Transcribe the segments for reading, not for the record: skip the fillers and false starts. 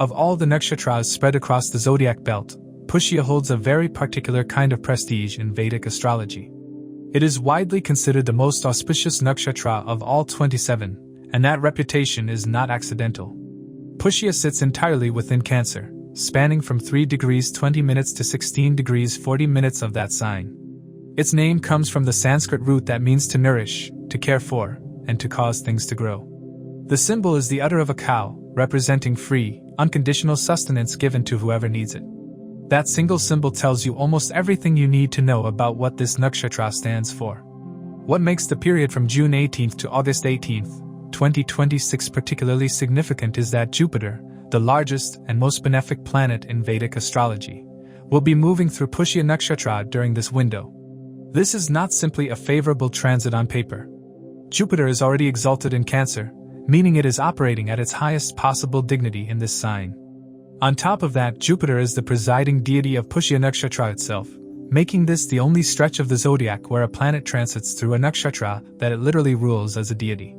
Of all the nakshatras spread across the zodiac belt, Pushya holds a very particular kind of prestige in Vedic astrology. It is widely considered the most auspicious nakshatra of all 27, and that reputation is not accidental. Pushya sits entirely within Cancer, spanning from 3 degrees 20 minutes to 16 degrees 40 minutes of that sign. Its name comes from the Sanskrit root that means to nourish, to care for, and to cause things to grow. The symbol is the udder of a cow, representing free, unconditional sustenance given to whoever needs it. That single symbol tells you almost everything you need to know about what this nakshatra stands for. What makes the period from June 18th to August 18th, 2026 particularly significant is that Jupiter, the largest and most benefic planet in Vedic astrology, will be moving through Pushya Nakshatra during this window. This is not simply a favorable transit on paper. Jupiter is already exalted in Cancer, meaning it is operating at its highest possible dignity in this sign. On top of that, Jupiter is the presiding deity of Pushya Nakshatra itself, making this the only stretch of the zodiac where a planet transits through a nakshatra that it literally rules as a deity.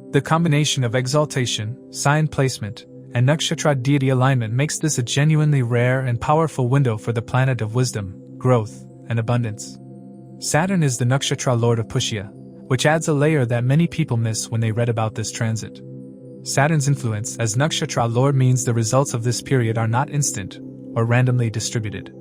The combination of exaltation, sign placement, and nakshatra deity alignment makes this a genuinely rare and powerful window for the planet of wisdom, growth, and abundance. Saturn is the nakshatra lord of Pushya, which adds a layer that many people miss when they read about this transit. Saturn's influence as nakshatra lord means the results of this period are not instant or randomly distributed.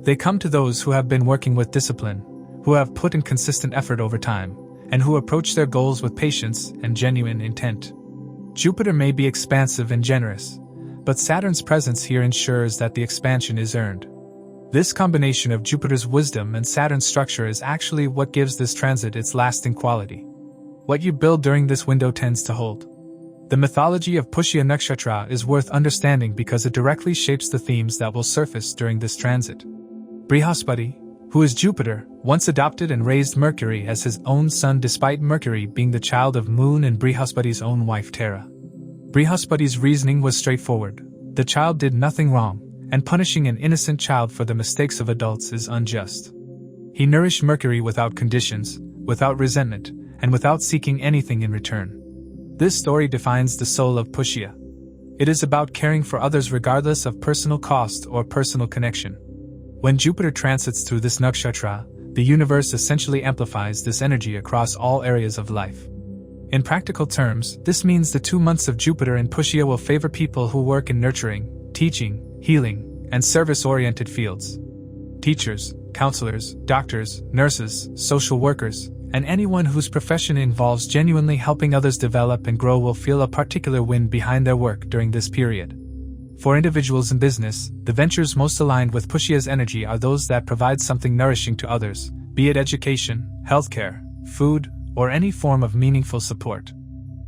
They come to those who have been working with discipline, who have put in consistent effort over time, and who approach their goals with patience and genuine intent. Jupiter may be expansive and generous, but Saturn's presence here ensures that the expansion is earned. This combination of Jupiter's wisdom and Saturn's structure is actually what gives this transit its lasting quality. What you build during this window tends to hold. The mythology of Pushya Nakshatra is worth understanding because it directly shapes the themes that will surface during this transit. Brihaspati, who is Jupiter, once adopted and raised Mercury as his own son despite Mercury being the child of Moon and Brihaspati's own wife Tara. Brihaspati's reasoning was straightforward. The child did nothing wrong, and punishing an innocent child for the mistakes of adults is unjust. He nourished Mercury without conditions, without resentment, and without seeking anything in return. This story defines the soul of Pushya. It is about caring for others regardless of personal cost or personal connection. When Jupiter transits through this nakshatra, the universe essentially amplifies this energy across all areas of life. In practical terms, this means the 2 months of Jupiter in Pushya will favor people who work in nurturing, teaching, healing, and service-oriented fields. Teachers, counselors, doctors, nurses, social workers, and anyone whose profession involves genuinely helping others develop and grow will feel a particular wind behind their work during this period. For individuals in business, the ventures most aligned with Pushya's energy are those that provide something nourishing to others, be it education, healthcare, food, or any form of meaningful support.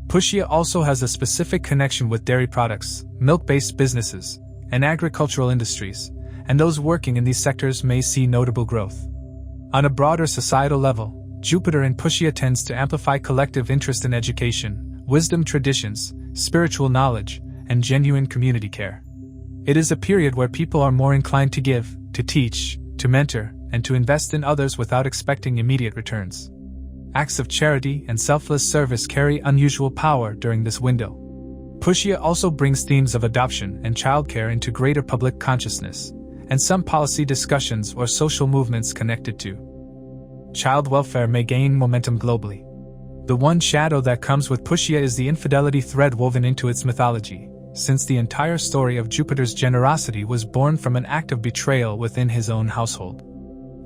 Pushya also has a specific connection with dairy products, milk-based businesses, and agricultural industries, and those working in these sectors may see notable growth. On a broader societal level, Jupiter in Pushya tends to amplify collective interest in education, wisdom traditions, spiritual knowledge, and genuine community care. It is a period where people are more inclined to give, to teach, to mentor, and to invest in others without expecting immediate returns. Acts of charity and selfless service carry unusual power during this window. Pushya also brings themes of adoption and childcare into greater public consciousness, and some policy discussions or social movements connected to child welfare may gain momentum globally. The one shadow that comes with Pushya is the infidelity thread woven into its mythology, since the entire story of Jupiter's generosity was born from an act of betrayal within his own household.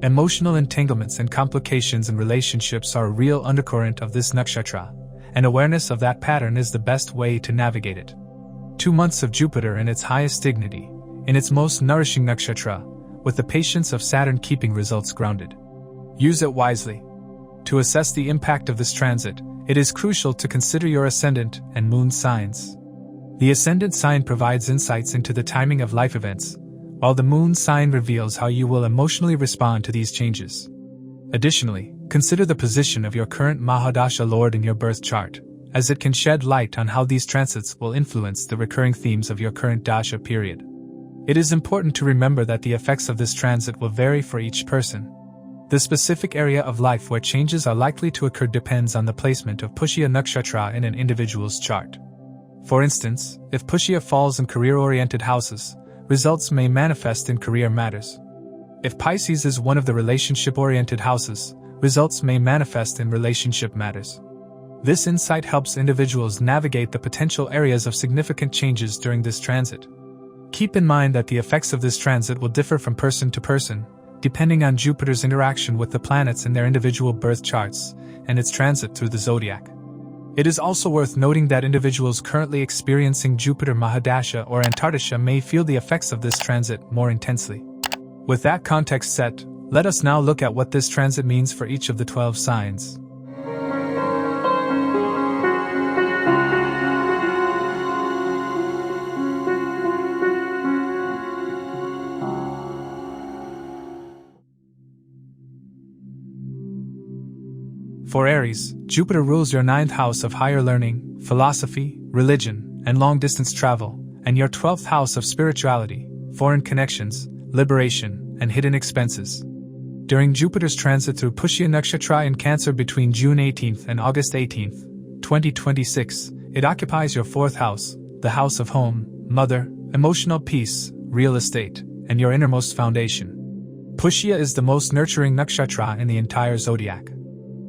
Emotional entanglements and complications in relationships are a real undercurrent of this nakshatra, and awareness of that pattern is the best way to navigate it. 2 months of Jupiter in its highest dignity, in its most nourishing nakshatra, with the patience of Saturn keeping results grounded. Use it wisely. To assess the impact of this transit, it is crucial to consider your ascendant and moon signs. The ascendant sign provides insights into the timing of life events, while the moon sign reveals how you will emotionally respond to these changes. Additionally, consider the position of your current Mahadasha Lord in your birth chart, as it can shed light on how these transits will influence the recurring themes of your current dasha period. It is important to remember that the effects of this transit will vary for each person. The specific area of life where changes are likely to occur depends on the placement of Pushya Nakshatra in an individual's chart. For instance, if Pushya falls in career-oriented houses, results may manifest in career matters. If Pisces is one of the relationship-oriented houses, results may manifest in relationship matters. This insight helps individuals navigate the potential areas of significant changes during this transit. Keep in mind that the effects of this transit will differ from person to person, depending on Jupiter's interaction with the planets in their individual birth charts and its transit through the zodiac. It is also worth noting that individuals currently experiencing Jupiter Mahadasha or Antarctica may feel the effects of this transit more intensely. With that context set, let us now look at what this transit means for each of the 12 signs. For Aries, Jupiter rules your 9th house of higher learning, philosophy, religion, and long-distance travel, and your 12th house of spirituality, foreign connections, liberation, and hidden expenses. During Jupiter's transit through Pushya Nakshatra in Cancer between June 18th and August 18th, 2026, it occupies your 4th house, the house of home, mother, emotional peace, real estate, and your innermost foundation. Pushya is the most nurturing nakshatra in the entire zodiac.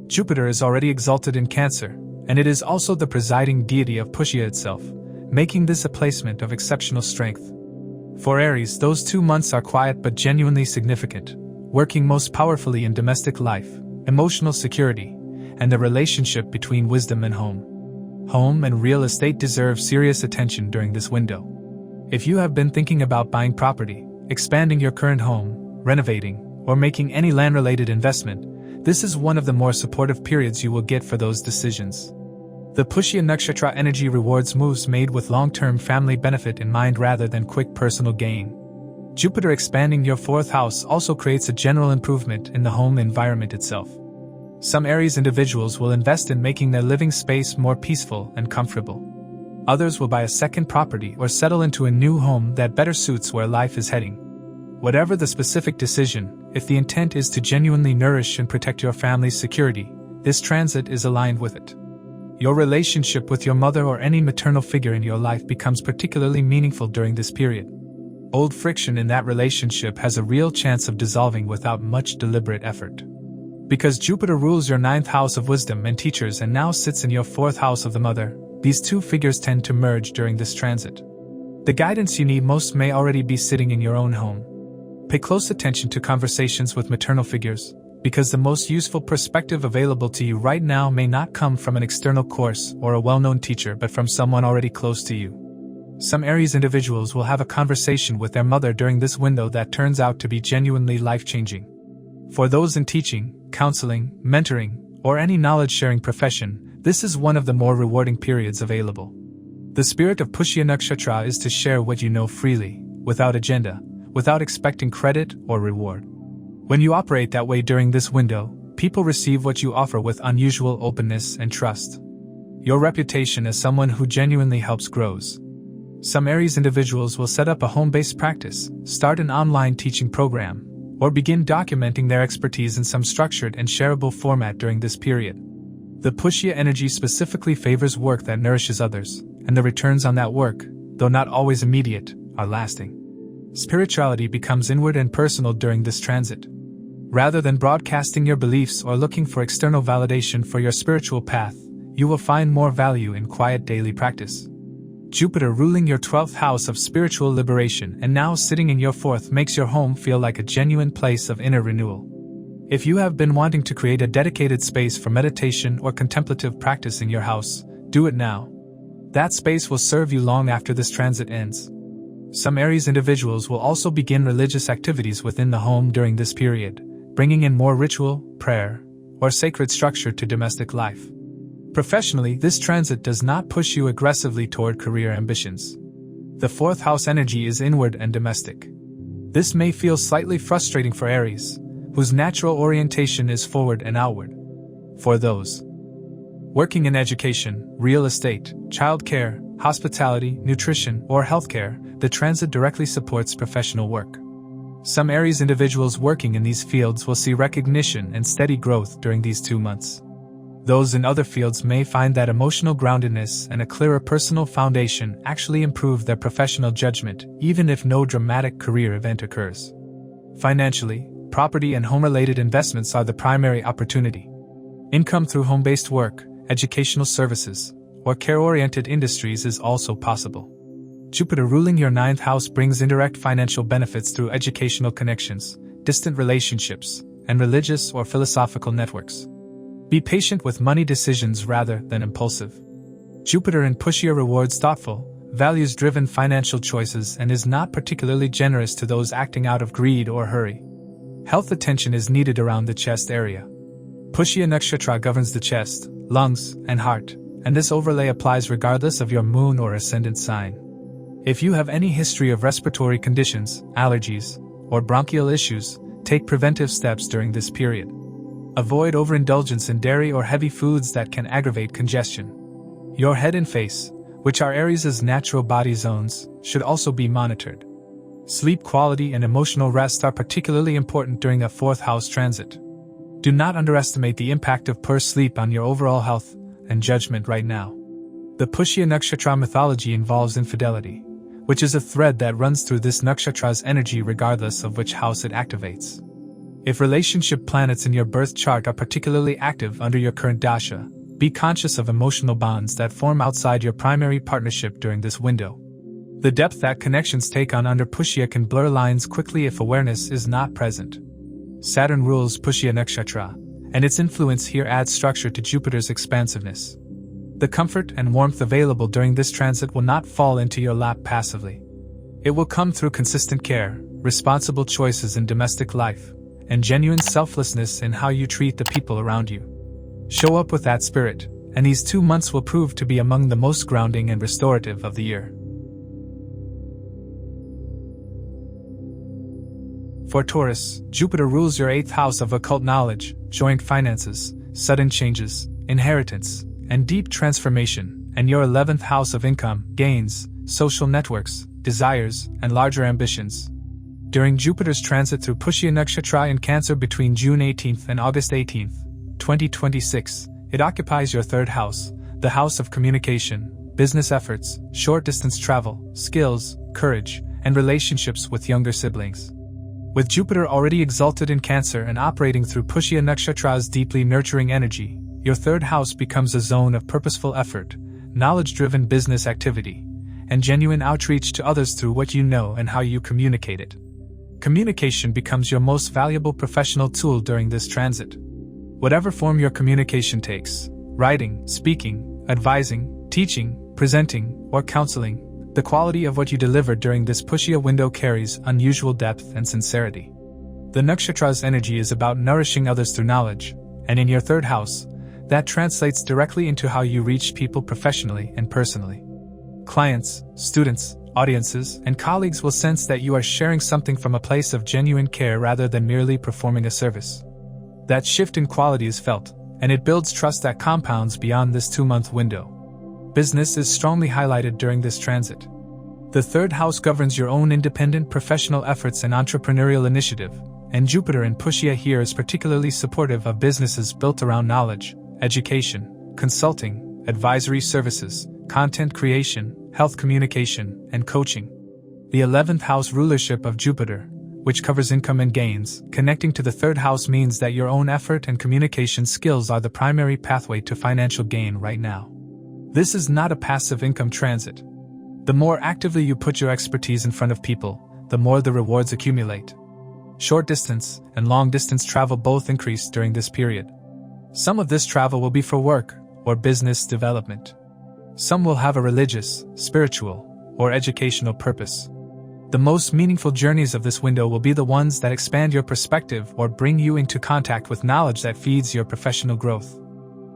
Jupiter is already exalted in Cancer, and it is also the presiding deity of Pushya itself, making this a placement of exceptional strength. For Aries, those 2 months are quiet but genuinely significant, working most powerfully in domestic life, emotional security, and the relationship between wisdom and home. Home and real estate deserve serious attention during this window. If you have been thinking about buying property, expanding your current home, renovating, or making any land-related investment, this is one of the more supportive periods you will get for those decisions. The Pushya Nakshatra energy rewards moves made with long-term family benefit in mind rather than quick personal gain. Jupiter expanding your 4th house also creates a general improvement in the home environment itself. Some Aries individuals will invest in making their living space more peaceful and comfortable. Others will buy a second property or settle into a new home that better suits where life is heading. Whatever the specific decision, if the intent is to genuinely nourish and protect your family's security, this transit is aligned with it. Your relationship with your mother or any maternal figure in your life becomes particularly meaningful during this period. Old friction in that relationship has a real chance of dissolving without much deliberate effort. Because Jupiter rules your 9th house of wisdom and teachers and now sits in your 4th house of the mother, these two figures tend to merge during this transit. The guidance you need most may already be sitting in your own home. Pay close attention to conversations with maternal figures, because the most useful perspective available to you right now may not come from an external course or a well-known teacher but from someone already close to you. Some Aries individuals will have a conversation with their mother during this window that turns out to be genuinely life-changing. For those in teaching, counseling, mentoring, or any knowledge-sharing profession, this is one of the more rewarding periods available. The spirit of Pushya Nakshatra is to share what you know freely, without agenda, without expecting credit or reward. When you operate that way during this window, people receive what you offer with unusual openness and trust. Your reputation as someone who genuinely helps grows. Some Aries individuals will set up a home-based practice, start an online teaching program, or begin documenting their expertise in some structured and shareable format during this period. The Pushya energy specifically favors work that nourishes others, and the returns on that work, though not always immediate, are lasting. Spirituality becomes inward and personal during this transit. Rather than broadcasting your beliefs or looking for external validation for your spiritual path, you will find more value in quiet daily practice. Jupiter ruling your 12th house of spiritual liberation and now sitting in your 4th makes your home feel like a genuine place of inner renewal. If you have been wanting to create a dedicated space for meditation or contemplative practice in your house, do it now. That space will serve you long after this transit ends. Some Aries individuals will also begin religious activities within the home during this period, bringing in more ritual, prayer, or sacred structure to domestic life. Professionally, this transit does not push you aggressively toward career ambitions. The 4th house energy is inward and domestic. This may feel slightly frustrating for Aries, whose natural orientation is forward and outward. For those working in education, real estate, childcare, hospitality, nutrition, or healthcare, the transit directly supports professional work. Some Aries individuals working in these fields will see recognition and steady growth during these 2 months. Those in other fields may find that emotional groundedness and a clearer personal foundation actually improve their professional judgment, even if no dramatic career event occurs. Financially, property and home-related investments are the primary opportunity. Income through home-based work, educational services, or care-oriented industries is also possible. Jupiter ruling your 9th house brings indirect financial benefits through educational connections, distant relationships, and religious or philosophical networks. Be patient with money decisions rather than impulsive. Jupiter in Pushya rewards thoughtful, values-driven financial choices and is not particularly generous to those acting out of greed or hurry. Health attention is needed around the chest area. Pushya Nakshatra governs the chest, lungs, and heart, and this overlay applies regardless of your moon or ascendant sign. If you have any history of respiratory conditions, allergies, or bronchial issues, take preventive steps during this period. Avoid overindulgence in dairy or heavy foods that can aggravate congestion. Your head and face, which are Aries' natural body zones, should also be monitored. Sleep quality and emotional rest are particularly important during a 4th house transit. Do not underestimate the impact of poor sleep on your overall health and judgment right now. The Pushya Nakshatra mythology involves infidelity, which is a thread that runs through this nakshatra's energy regardless of which house it activates. If relationship planets in your birth chart are particularly active under your current dasha, be conscious of emotional bonds that form outside your primary partnership during this window. The depth that connections take on under Pushya can blur lines quickly if awareness is not present. Saturn rules Pushya Nakshatra, and its influence here adds structure to Jupiter's expansiveness. The comfort and warmth available during this transit will not fall into your lap passively. It will come through consistent care, responsible choices in domestic life, and genuine selflessness in how you treat the people around you. Show up with that spirit, and these 2 months will prove to be among the most grounding and restorative of the year. For Taurus, Jupiter rules your 8th house of occult knowledge, joint finances, sudden changes, inheritance, and deep transformation, and your 11th house of income, gains, social networks, desires, and larger ambitions. During Jupiter's transit through Pushya Nakshatra in Cancer between June 18th and August 18th, 2026, it occupies your 3rd house, the house of communication, business efforts, short-distance travel, skills, courage, and relationships with younger siblings. With Jupiter already exalted in Cancer and operating through Pushya Nakshatra's deeply nurturing energy, your 3rd house becomes a zone of purposeful effort, knowledge-driven business activity, and genuine outreach to others through what you know and how you communicate it. Communication becomes your most valuable professional tool during this transit. Whatever form your communication takes, writing, speaking, advising, teaching, presenting, or counseling, the quality of what you deliver during this Pushya window carries unusual depth and sincerity. The nakshatra's energy is about nourishing others through knowledge, and in your 3rd house, that translates directly into how you reach people professionally and personally. Clients, students, audiences, and colleagues will sense that you are sharing something from a place of genuine care rather than merely performing a service. That shift in quality is felt, and it builds trust that compounds beyond this 2-month window. Business is strongly highlighted during this transit. The 3rd house governs your own independent professional efforts and entrepreneurial initiative, and Jupiter in Pushya here is particularly supportive of businesses built around knowledge, education, consulting, advisory services, content creation, health communication, and coaching. The 11th house rulership of Jupiter, which covers income and gains, connecting to the 3rd house means that your own effort and communication skills are the primary pathway to financial gain right now. This is not a passive income transit. The more actively you put your expertise in front of people, the more the rewards accumulate. Short distance and long distance travel both increase during this period. Some of this travel will be for work or business development. Some will have a religious, spiritual, or educational purpose. The most meaningful journeys of this window will be the ones that expand your perspective or bring you into contact with knowledge that feeds your professional growth.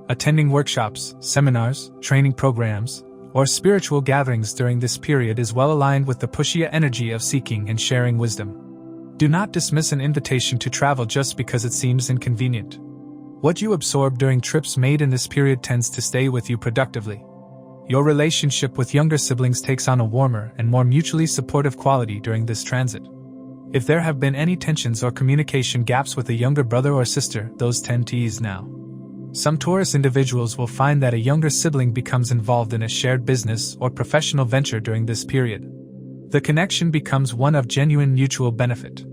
Attending workshops, seminars, training programs, or spiritual gatherings during this period is well aligned with the Pushya energy of seeking and sharing wisdom. Do not dismiss an invitation to travel just because it seems inconvenient. What you absorb during trips made in this period tends to stay with you productively. Your relationship with younger siblings takes on a warmer and more mutually supportive quality during this transit. If there have been any tensions or communication gaps with a younger brother or sister, those tend to ease now. Some Taurus individuals will find that a younger sibling becomes involved in a shared business or professional venture during this period. The connection becomes one of genuine mutual benefit.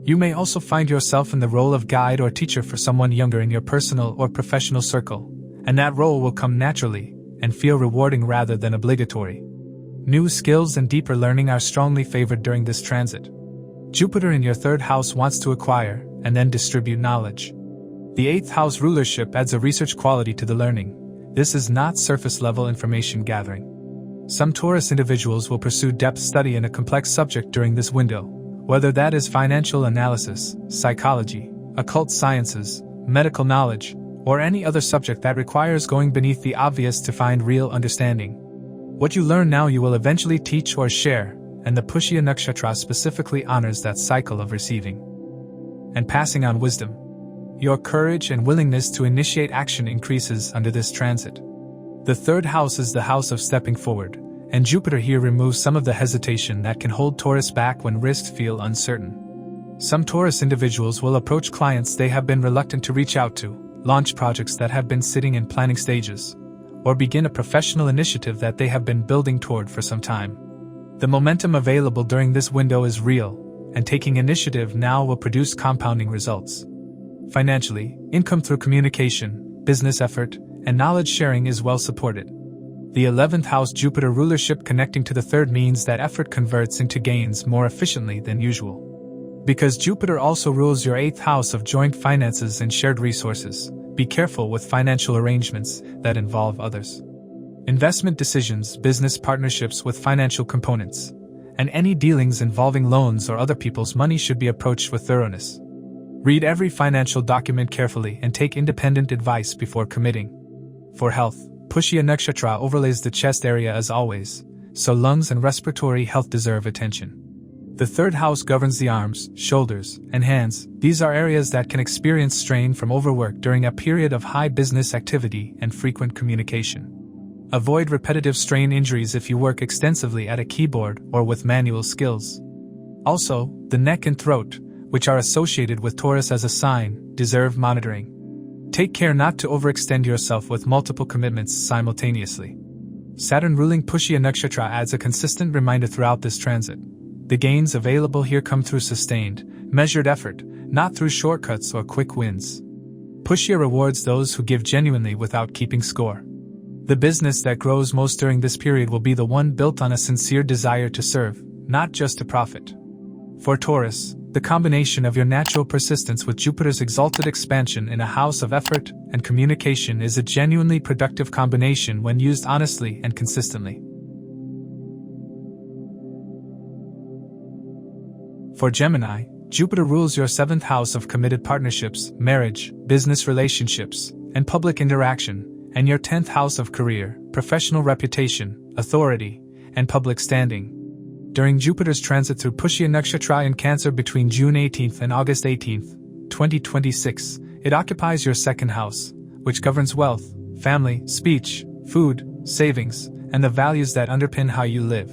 You may also find yourself in the role of guide or teacher for someone younger in your personal or professional circle, and that role will come naturally and feel rewarding rather than obligatory. New skills and deeper learning are strongly favored during this transit. Jupiter in your third house wants to acquire and then distribute knowledge. The eighth house rulership adds a research quality to the learning. This is not surface-level information gathering. Some Taurus individuals will pursue depth study in a complex subject during this window, whether that is financial analysis, psychology, occult sciences, medical knowledge, or any other subject that requires going beneath the obvious to find real understanding. What you learn now you will eventually teach or share, and the Pushya Nakshatra specifically honors that cycle of receiving and passing on wisdom. Your courage and willingness to initiate action increases under this transit. The third house is the house of stepping forward, and Jupiter here removes some of the hesitation that can hold Taurus back when risks feel uncertain. Some Taurus individuals will approach clients they have been reluctant to reach out to, launch projects that have been sitting in planning stages, or begin a professional initiative that they have been building toward for some time. The momentum available during this window is real, and taking initiative now will produce compounding results. Financially, income through communication, business effort, and knowledge sharing is well supported. The 11th house Jupiter rulership connecting to the third means that effort converts into gains more efficiently than usual. Because Jupiter also rules your 8th house of joint finances and shared resources, be careful with financial arrangements that involve others. Investment decisions, business partnerships with financial components, and any dealings involving loans or other people's money should be approached with thoroughness. Read every financial document carefully and take independent advice before committing. For health, Pushya Nakshatra overlays the chest area as always, so lungs and respiratory health deserve attention. The third house governs the arms, shoulders, and hands. These are areas that can experience strain from overwork during a period of high business activity and frequent communication. Avoid repetitive strain injuries if you work extensively at a keyboard or with manual skills. Also, the neck and throat, which are associated with Taurus as a sign, deserve monitoring. Take care not to overextend yourself with multiple commitments simultaneously. Saturn ruling Pushya Nakshatra adds a consistent reminder throughout this transit. The gains available here come through sustained, measured effort, not through shortcuts or quick wins. Pushya rewards those who give genuinely without keeping score. The business that grows most during this period will be the one built on a sincere desire to serve, not just to profit. For Taurus, the combination of your natural persistence with Jupiter's exalted expansion in a house of effort and communication is a genuinely productive combination when used honestly and consistently. For Gemini, Jupiter rules your 7th house of committed partnerships, marriage, business relationships, and public interaction, and your 10th house of career, professional reputation, authority, and public standing. During Jupiter's transit through Pushya Nakshatra in Cancer between June 18th and August 18th, 2026, it occupies your 2nd house, which governs wealth, family, speech, food, savings, and the values that underpin how you live.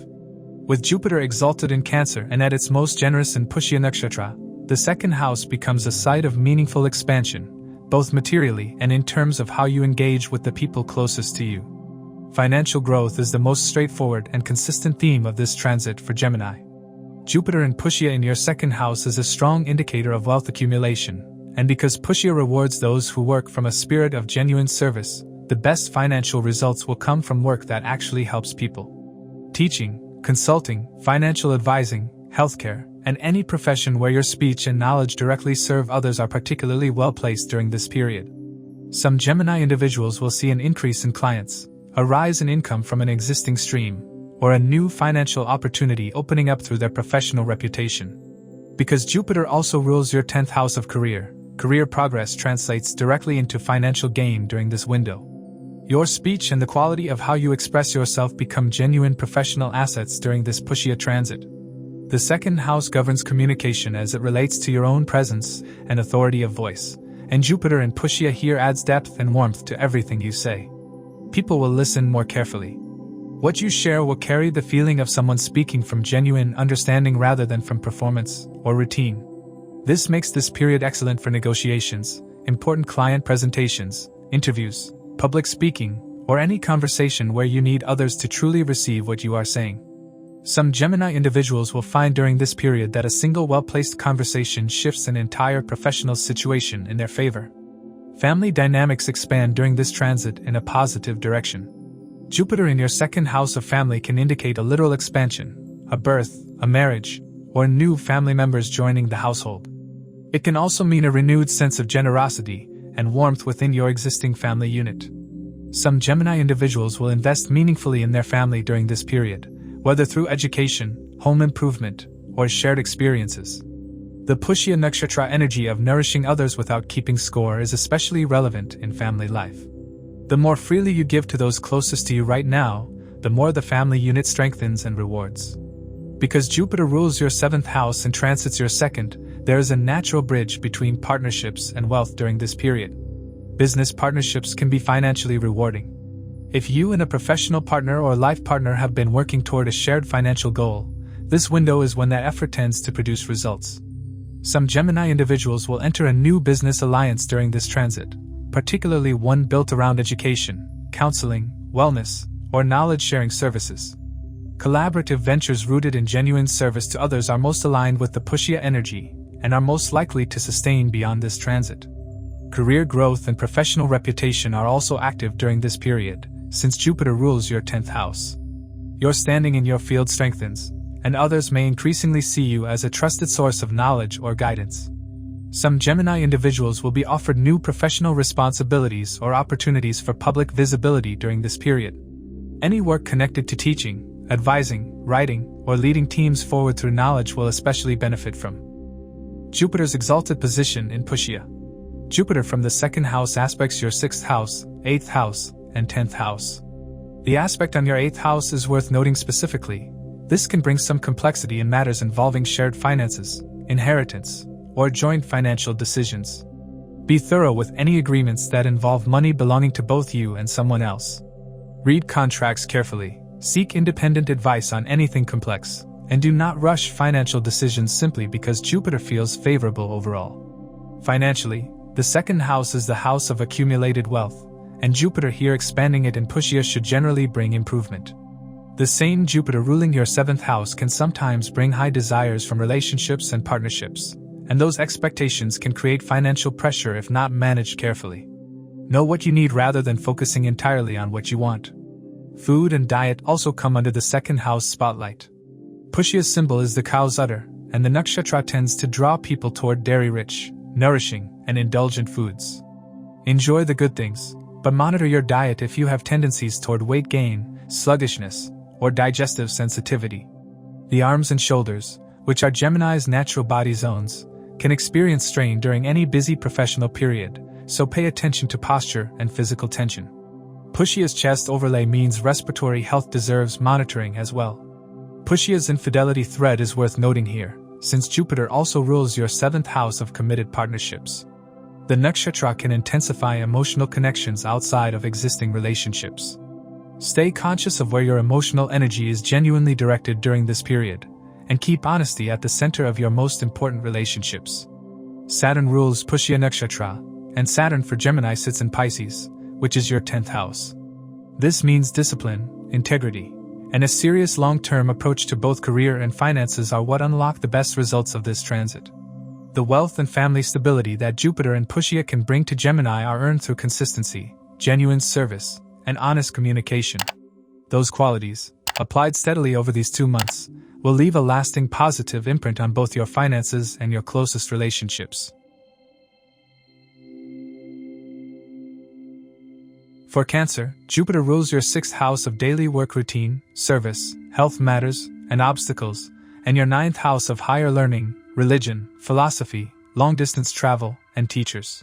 With Jupiter exalted in Cancer and at its most generous in Pushya Nakshatra, the 2nd house becomes a site of meaningful expansion, both materially and in terms of how you engage with the people closest to you. Financial growth is the most straightforward and consistent theme of this transit for Gemini. Jupiter in Pushya in your 2nd house is a strong indicator of wealth accumulation, and because Pushya rewards those who work from a spirit of genuine service, the best financial results will come from work that actually helps people. Teaching, consulting, financial advising, healthcare, and any profession where your speech and knowledge directly serve others are particularly well placed during this period. Some Gemini individuals will see an increase in clients, a rise in income from an existing stream, or a new financial opportunity opening up through their professional reputation. Because Jupiter also rules your 10th house of career, career progress translates directly into financial gain during this window. Your speech and the quality of how you express yourself become genuine professional assets during this Pushya transit. The 2nd house governs communication as it relates to your own presence and authority of voice, and Jupiter in Pushya here adds depth and warmth to everything you say. People will listen more carefully. What you share will carry the feeling of someone speaking from genuine understanding rather than from performance or routine. This makes this period excellent for negotiations, important client presentations, interviews, public speaking, or any conversation where you need others to truly receive what you are saying. Some Gemini individuals will find during this period that a single well-placed conversation shifts an entire professional situation in their favor. Family dynamics expand during this transit in a positive direction. Jupiter in your second house of family can indicate a literal expansion, a birth, a marriage, or new family members joining the household. It can also mean a renewed sense of generosity and warmth within your existing family unit. Some Gemini individuals will invest meaningfully in their family during this period, whether through education, home improvement, or shared experiences. The Pushya Nakshatra energy of nourishing others without keeping score is especially relevant in family life. The more freely you give to those closest to you right now, the more the family unit strengthens and rewards. Because Jupiter rules your 7th house and transits your 2nd, there is a natural bridge between partnerships and wealth during this period. Business partnerships can be financially rewarding. If you and a professional partner or life partner have been working toward a shared financial goal, this window is when that effort tends to produce results. Some Gemini individuals will enter a new business alliance during this transit, particularly one built around education, counseling, wellness, or knowledge-sharing services. Collaborative ventures rooted in genuine service to others are most aligned with the Pushya energy and are most likely to sustain beyond this transit. Career growth and professional reputation are also active during this period, since Jupiter rules your 10th house. Your standing in your field strengthens, and others may increasingly see you as a trusted source of knowledge or guidance. Some Gemini individuals will be offered new professional responsibilities or opportunities for public visibility during this period. Any work connected to teaching, advising, writing, or leading teams forward through knowledge will especially benefit from Jupiter's exalted position in Pushya. Jupiter from the 2nd house aspects your 6th house, 8th house, and 10th house. The aspect on your 8th house is worth noting specifically. This can bring some complexity in matters involving shared finances, inheritance, or joint financial decisions. Be thorough with any agreements that involve money belonging to both you and someone else. Read contracts carefully, seek independent advice on anything complex, and do not rush financial decisions simply because Jupiter feels favorable overall. Financially, the 2nd house is the house of accumulated wealth, and Jupiter here expanding it in Pushya should generally bring improvement. The same Jupiter ruling your 7th house can sometimes bring high desires from relationships and partnerships, and those expectations can create financial pressure if not managed carefully. Know what you need rather than focusing entirely on what you want. Food and diet also come under the 2nd house spotlight. Pushya's symbol is the cow's udder, and the nakshatra tends to draw people toward dairy-rich, nourishing, and indulgent foods. Enjoy the good things, but monitor your diet if you have tendencies toward weight gain, sluggishness, or digestive sensitivity. The arms and shoulders, which are Gemini's natural body zones, can experience strain during any busy professional period, so pay attention to posture and physical tension. Pushya's chest overlay means respiratory health deserves monitoring as well. Pushya's infidelity thread is worth noting here, since Jupiter also rules your 7th house of committed partnerships. The nakshatra can intensify emotional connections outside of existing relationships. Stay conscious of where your emotional energy is genuinely directed during this period, and keep honesty at the center of your most important relationships. Saturn rules Pushya Nakshatra, and Saturn for Gemini sits in Pisces, which is your 10th house. This means discipline, integrity, and a serious long-term approach to both career and finances are what unlock the best results of this transit. The wealth and family stability that Jupiter and Pushya can bring to Gemini are earned through consistency, genuine service, and honest communication. Those qualities, applied steadily over these 2 months, will leave a lasting positive imprint on both your finances and your closest relationships. For Cancer, Jupiter rules your 6th house of daily work routine, service, health matters, and obstacles, and your 9th house of higher learning, religion, philosophy, long-distance travel, and teachers.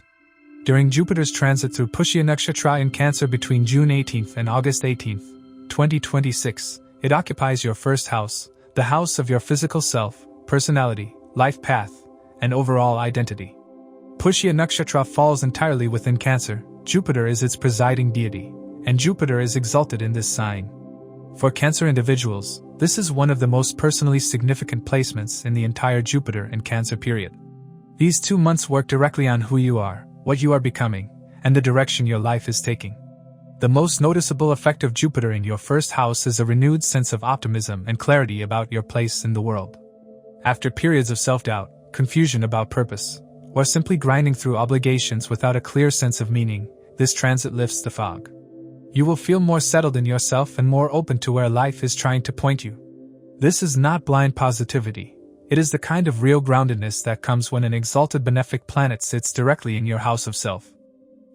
During Jupiter's transit through Pushya Nakshatra in Cancer between June 18th and August 18th, 2026, it occupies your 1st house, the house of your physical self, personality, life path, and overall identity. Pushya Nakshatra falls entirely within Cancer. Jupiter is its presiding deity, and Jupiter is exalted in this sign. For Cancer individuals, this is one of the most personally significant placements in the entire Jupiter and Cancer period. These 2 months work directly on who you are, what you are becoming, and the direction your life is taking. The most noticeable effect of Jupiter in your first house is a renewed sense of optimism and clarity about your place in the world. After periods of self-doubt, confusion about purpose, or simply grinding through obligations without a clear sense of meaning, this transit lifts the fog. You will feel more settled in yourself and more open to where life is trying to point you. This is not blind positivity. It is the kind of real groundedness that comes when an exalted benefic planet sits directly in your house of self.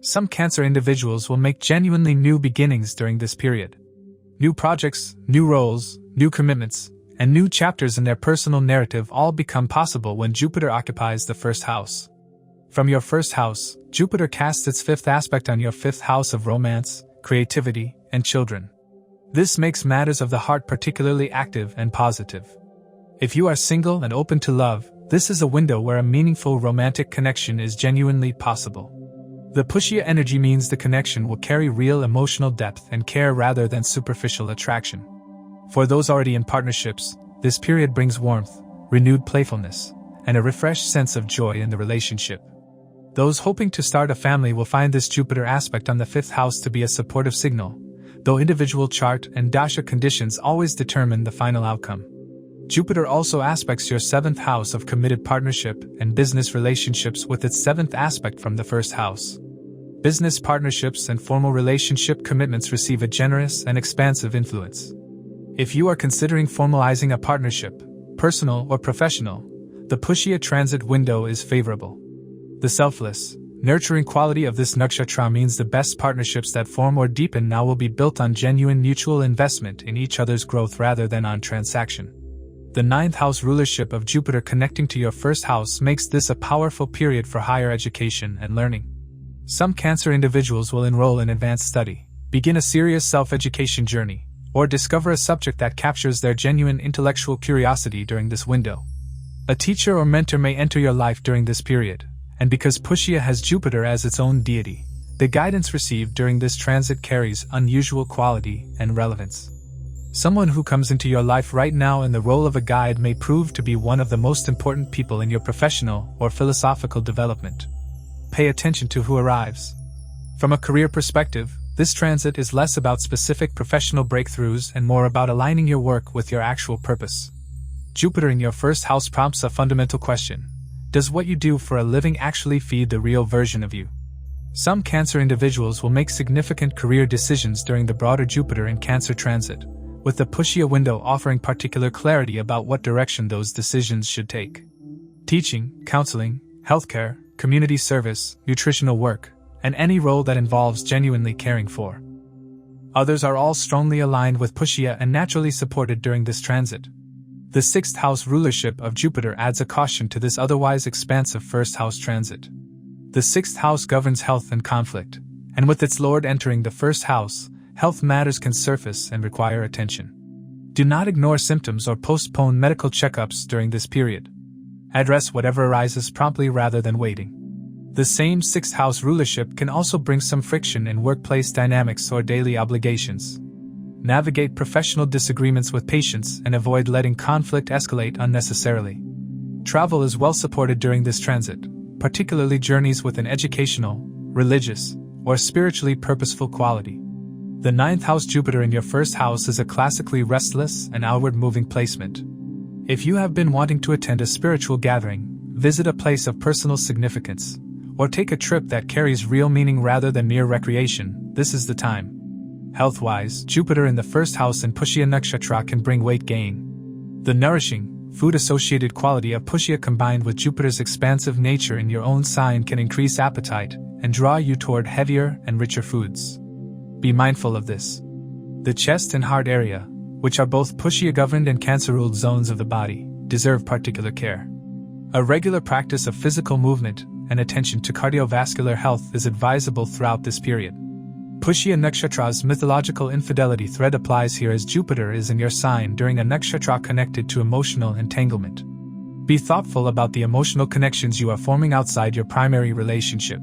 Some Cancer individuals will make genuinely new beginnings during this period. New projects, new roles, new commitments, and new chapters in their personal narrative all become possible when Jupiter occupies the first house. From your first house, Jupiter casts its fifth aspect on your fifth house of romance, creativity, and children. This makes matters of the heart particularly active and positive. If you are single and open to love, this is a window where a meaningful romantic connection is genuinely possible. The Pushya energy means the connection will carry real emotional depth and care rather than superficial attraction. For those already in partnerships, this period brings warmth, renewed playfulness, and a refreshed sense of joy in the relationship. Those hoping to start a family will find this Jupiter aspect on the fifth house to be a supportive signal, though individual chart and dasha conditions always determine the final outcome. Jupiter also aspects your seventh house of committed partnership and business relationships with its seventh aspect from the first house. Business partnerships and formal relationship commitments receive a generous and expansive influence. If you are considering formalizing a partnership, personal or professional, the Pushya transit window is favorable. The selfless, nurturing quality of this nakshatra means the best partnerships that form or deepen now will be built on genuine mutual investment in each other's growth rather than on transaction. The ninth house rulership of Jupiter connecting to your first house makes this a powerful period for higher education and learning. Some Cancer individuals will enroll in advanced study, begin a serious self-education journey, or discover a subject that captures their genuine intellectual curiosity during this window. A teacher or mentor may enter your life during this period, and because Pushya has Jupiter as its own deity, the guidance received during this transit carries unusual quality and relevance. Someone who comes into your life right now in the role of a guide may prove to be one of the most important people in your professional or philosophical development. Pay attention to who arrives. From a career perspective, this transit is less about specific professional breakthroughs and more about aligning your work with your actual purpose. Jupiter in your first house prompts a fundamental question. Does what you do for a living actually feed the real version of you? Some Cancer individuals will make significant career decisions during the broader Jupiter in Cancer transit, with the Pushya window offering particular clarity about what direction those decisions should take. Teaching, counseling, healthcare, community service, nutritional work, and any role that involves genuinely caring for others are all strongly aligned with Pushya and naturally supported during this transit. The sixth house rulership of Jupiter adds a caution to this otherwise expansive first house transit. The sixth house governs health and conflict, and with its lord entering the first house, health matters can surface and require attention. Do not ignore symptoms or postpone medical checkups during this period. Address whatever arises promptly rather than waiting. The same sixth house rulership can also bring some friction in workplace dynamics or daily obligations. Navigate professional disagreements with patience and avoid letting conflict escalate unnecessarily. Travel is well supported during this transit, particularly journeys with an educational, religious, or spiritually purposeful quality. The ninth house Jupiter in your first house is a classically restless and outward-moving placement. If you have been wanting to attend a spiritual gathering, visit a place of personal significance, or take a trip that carries real meaning rather than mere recreation, this is the time. Health-wise, Jupiter in the first house in Pushya Nakshatra can bring weight gain. The nourishing, food-associated quality of Pushya combined with Jupiter's expansive nature in your own sign can increase appetite and draw you toward heavier and richer foods. Be mindful of this. The chest and heart area, which are both Pushya-governed and Cancer-ruled zones of the body, deserve particular care. A regular practice of physical movement and attention to cardiovascular health is advisable throughout this period. Pushya Nakshatra's mythological infidelity thread applies here as Jupiter is in your sign during a nakshatra connected to emotional entanglement. Be thoughtful about the emotional connections you are forming outside your primary relationship.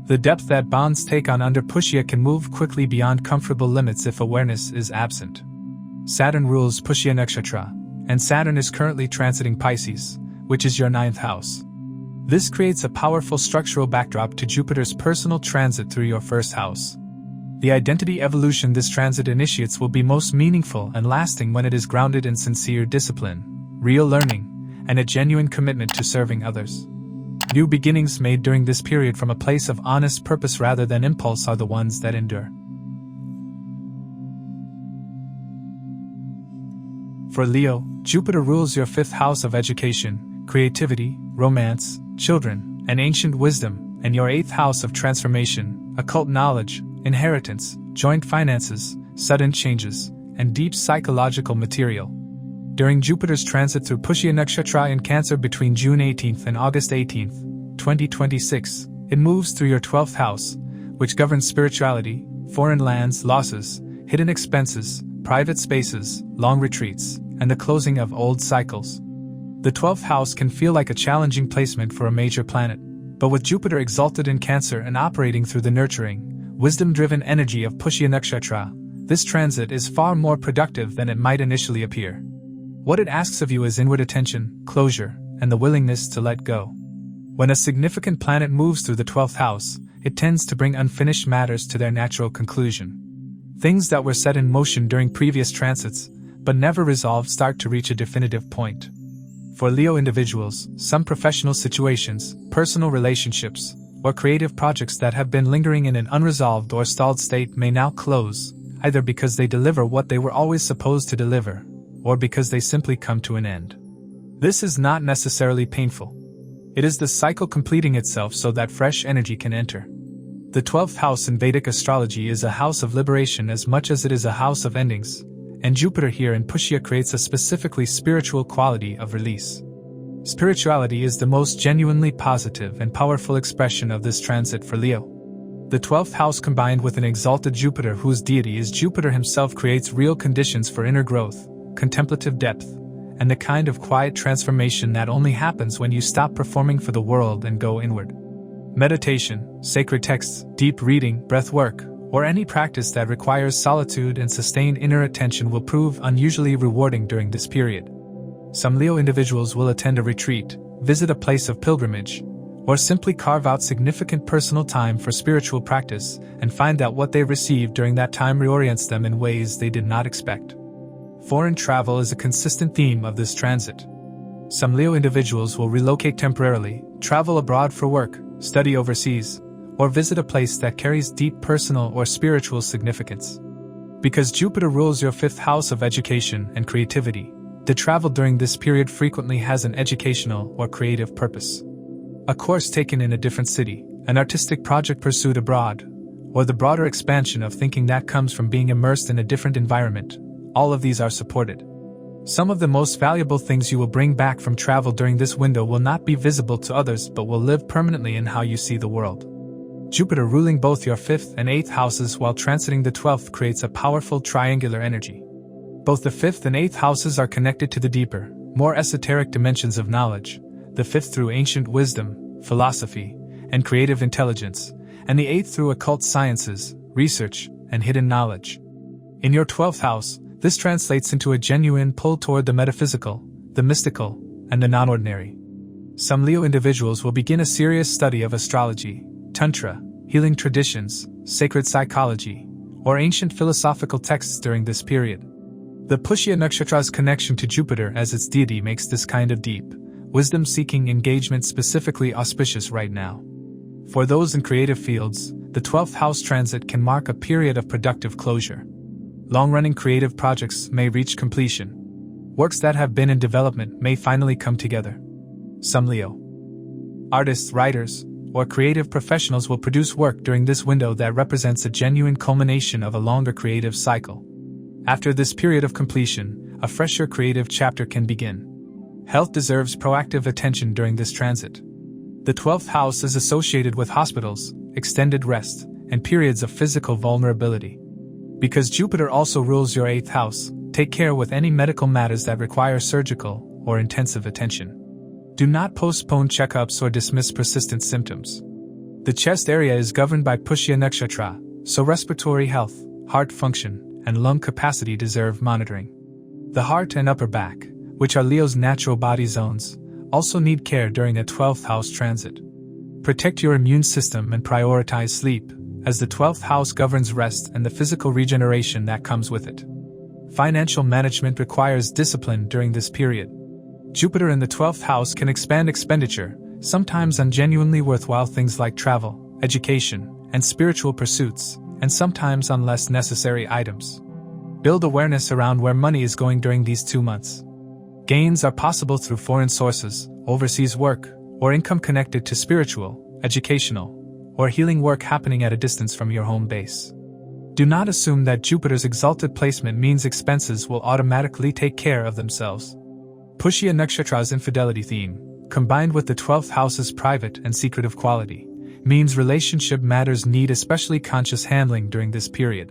The depth that bonds take on under Pushya can move quickly beyond comfortable limits if awareness is absent. Saturn rules Pushya Nakshatra, and Saturn is currently transiting Pisces, which is your ninth house. This creates a powerful structural backdrop to Jupiter's personal transit through your first house. The identity evolution this transit initiates will be most meaningful and lasting when it is grounded in sincere discipline, real learning, and a genuine commitment to serving others. New beginnings made during this period from a place of honest purpose rather than impulse are the ones that endure. For Leo, Jupiter rules your 5th house of education, creativity, romance, children, and ancient wisdom, and your 8th house of transformation, occult knowledge, inheritance, joint finances, sudden changes, and deep psychological material. During Jupiter's transit through Pushya Nakshatra in Cancer between June 18th and August 18th, 2026, it moves through your 12th house, which governs spirituality, foreign lands, losses, hidden expenses, private spaces, long retreats, and the closing of old cycles. The 12th house can feel like a challenging placement for a major planet, but with Jupiter exalted in Cancer and operating through the nurturing, wisdom-driven energy of Pushya Nakshatra, this transit is far more productive than it might initially appear. What it asks of you is inward attention, closure, and the willingness to let go. When a significant planet moves through the 12th house, it tends to bring unfinished matters to their natural conclusion. Things that were set in motion during previous transits, but never resolved, start to reach a definitive point. For Leo individuals, some professional situations, personal relationships, or creative projects that have been lingering in an unresolved or stalled state may now close, either because they deliver what they were always supposed to deliver, or because they simply come to an end. This is not necessarily painful. It is the cycle completing itself so that fresh energy can enter. The 12th house in Vedic astrology is a house of liberation as much as it is a house of endings, and Jupiter here in Pushya creates a specifically spiritual quality of release. Spirituality is the most genuinely positive and powerful expression of this transit for Leo. The 12th house combined with an exalted Jupiter whose deity is Jupiter himself creates real conditions for inner growth, contemplative depth, and the kind of quiet transformation that only happens when you stop performing for the world and go inward. Meditation, sacred texts, deep reading, breath work, or any practice that requires solitude and sustained inner attention will prove unusually rewarding during this period. Some Leo individuals will attend a retreat, visit a place of pilgrimage, or simply carve out significant personal time for spiritual practice and find that what they received during that time reorients them in ways they did not expect. Foreign travel is a consistent theme of this transit. Some Leo individuals will relocate temporarily, travel abroad for work, study overseas, or visit a place that carries deep personal or spiritual significance. Because Jupiter rules your 5th house of education and creativity, the travel during this period frequently has an educational or creative purpose. A course taken in a different city, an artistic project pursued abroad, or the broader expansion of thinking that comes from being immersed in a different environment, all of these are supported. Some of the most valuable things you will bring back from travel during this window will not be visible to others but will live permanently in how you see the world. Jupiter ruling both your 5th and 8th houses while transiting the 12th creates a powerful triangular energy. Both the 5th and 8th houses are connected to the deeper, more esoteric dimensions of knowledge, the 5th through ancient wisdom, philosophy, and creative intelligence, and the 8th through occult sciences, research, and hidden knowledge. In your 12th house, this translates into a genuine pull toward the metaphysical, the mystical, and the non-ordinary. Some Leo individuals will begin a serious study of astrology, tantra, healing traditions, sacred psychology, or ancient philosophical texts during this period. The Pushya Nakshatra's connection to Jupiter as its deity makes this kind of deep, wisdom-seeking engagement specifically auspicious right now. For those in creative fields, the 12th house transit can mark a period of productive closure. Long-running creative projects may reach completion. Works that have been in development may finally come together. Some Leo artists, writers, or creative professionals will produce work during this window that represents a genuine culmination of a longer creative cycle. After this period of completion, a fresher creative chapter can begin. Health deserves proactive attention during this transit. The 12th house is associated with hospitals, extended rest, and periods of physical vulnerability. Because Jupiter also rules your 8th house, take care with any medical matters that require surgical or intensive attention. Do not postpone checkups or dismiss persistent symptoms. The chest area is governed by Pushya Nakshatra, so respiratory health, heart function, and lung capacity deserve monitoring. The heart and upper back, which are Leo's natural body zones, also need care during a 12th house transit. Protect your immune system and prioritize sleep, as the 12th house governs rest and the physical regeneration that comes with it. Financial management requires discipline during this period. Jupiter in the 12th house can expand expenditure, sometimes on genuinely worthwhile things like travel, education, and spiritual pursuits, and sometimes on less necessary items. Build awareness around where money is going during these 2 months. Gains are possible through foreign sources, overseas work, or income connected to spiritual, educational, or healing work happening at a distance from your home base. Do not assume that Jupiter's exalted placement means expenses will automatically take care of themselves. Pushya Nakshatra's infidelity theme, combined with the 12th house's private and secretive quality, means relationship matters need especially conscious handling during this period.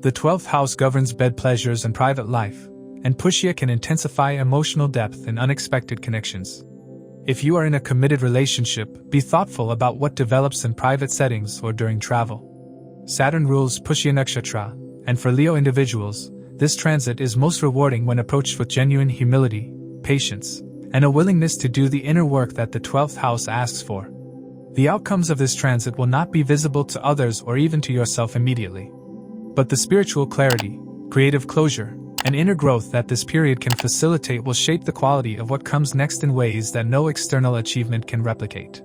The 12th house governs bed pleasures and private life, and Pushya can intensify emotional depth in unexpected connections. If you are in a committed relationship, be thoughtful about what develops in private settings or during travel. Saturn rules Pushya Nakshatra, and for Leo individuals, this transit is most rewarding when approached with genuine humility, patience, and a willingness to do the inner work that the 12th house asks for. The outcomes of this transit will not be visible to others or even to yourself immediately. But the spiritual clarity, creative closure, and inner growth that this period can facilitate will shape the quality of what comes next in ways that no external achievement can replicate.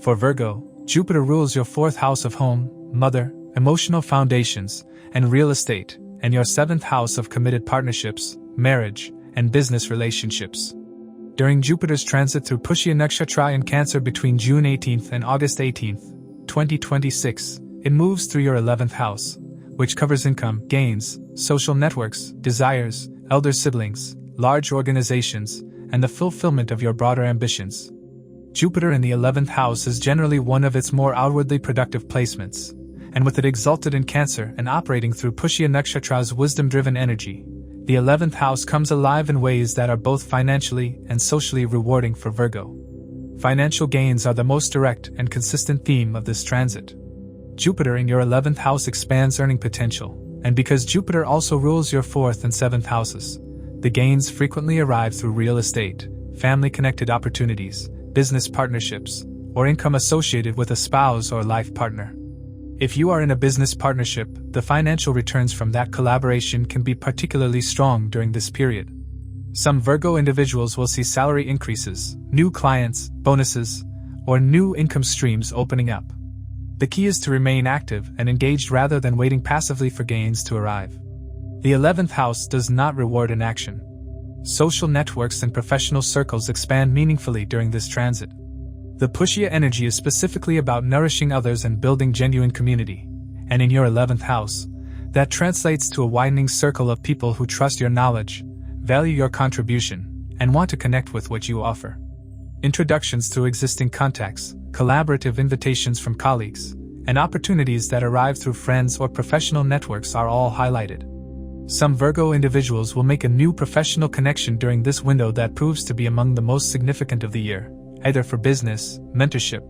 For Virgo, Jupiter rules your 4th house of home, mother, emotional foundations, and real estate, and your 7th house of committed partnerships, marriage, and business relationships. During Jupiter's transit through Pushya Nakshatra in Cancer between June 18th and August 18th, 2026, it moves through your 11th house, which covers income, gains, social networks, desires, elder siblings, large organizations, and the fulfillment of your broader ambitions. Jupiter in the 11th house is generally one of its more outwardly productive placements, and with it exalted in Cancer and operating through Pushya Nakshatra's wisdom-driven energy, the 11th house comes alive in ways that are both financially and socially rewarding for Virgo. Financial gains are the most direct and consistent theme of this transit. Jupiter in your 11th house expands earning potential, and because Jupiter also rules your 4th and 7th houses, the gains frequently arrive through real estate, family-connected opportunities, business partnerships, or income associated with a spouse or life partner. If you are in a business partnership, the financial returns from that collaboration can be particularly strong during this period. Some Virgo individuals will see salary increases, new clients, bonuses, or new income streams opening up. The key is to remain active and engaged rather than waiting passively for gains to arrive. The 11th house does not reward inaction. Social networks and professional circles expand meaningfully during this transit. The Pushya energy is specifically about nourishing others and building genuine community, and in your 11th house, that translates to a widening circle of people who trust your knowledge, value your contribution, and want to connect with what you offer. Introductions through existing contacts, collaborative invitations from colleagues, and opportunities that arrive through friends or professional networks are all highlighted. Some Virgo individuals will make a new professional connection during this window that proves to be among the most significant of the year, either for business, mentorship,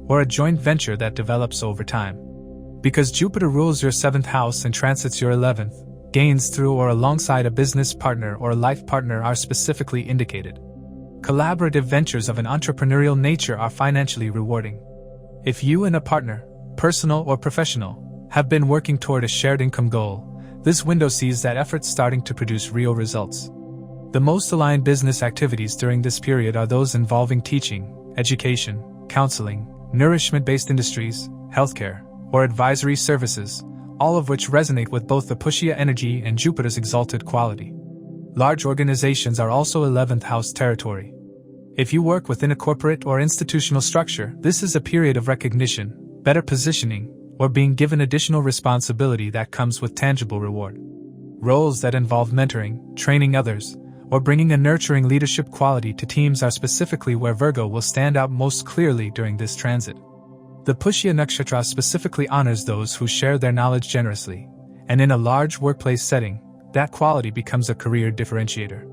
or a joint venture that develops over time. Because Jupiter rules your 7th house and transits your 11th, gains through or alongside a business partner or life partner are specifically indicated. Collaborative ventures of an entrepreneurial nature are financially rewarding. If you and a partner, personal or professional, have been working toward a shared income goal, this window sees that effort starting to produce real results. The most aligned business activities during this period are those involving teaching, education, counseling, nourishment-based industries, healthcare, or advisory services, all of which resonate with both the Pushya energy and Jupiter's exalted quality. Large organizations are also 11th house territory. If you work within a corporate or institutional structure, this is a period of recognition, better positioning, or being given additional responsibility that comes with tangible reward. Roles that involve mentoring, training others, or bringing a nurturing leadership quality to teams are specifically where Virgo will stand out most clearly during this transit. The Pushya Nakshatra specifically honors those who share their knowledge generously, and in a large workplace setting, that quality becomes a career differentiator.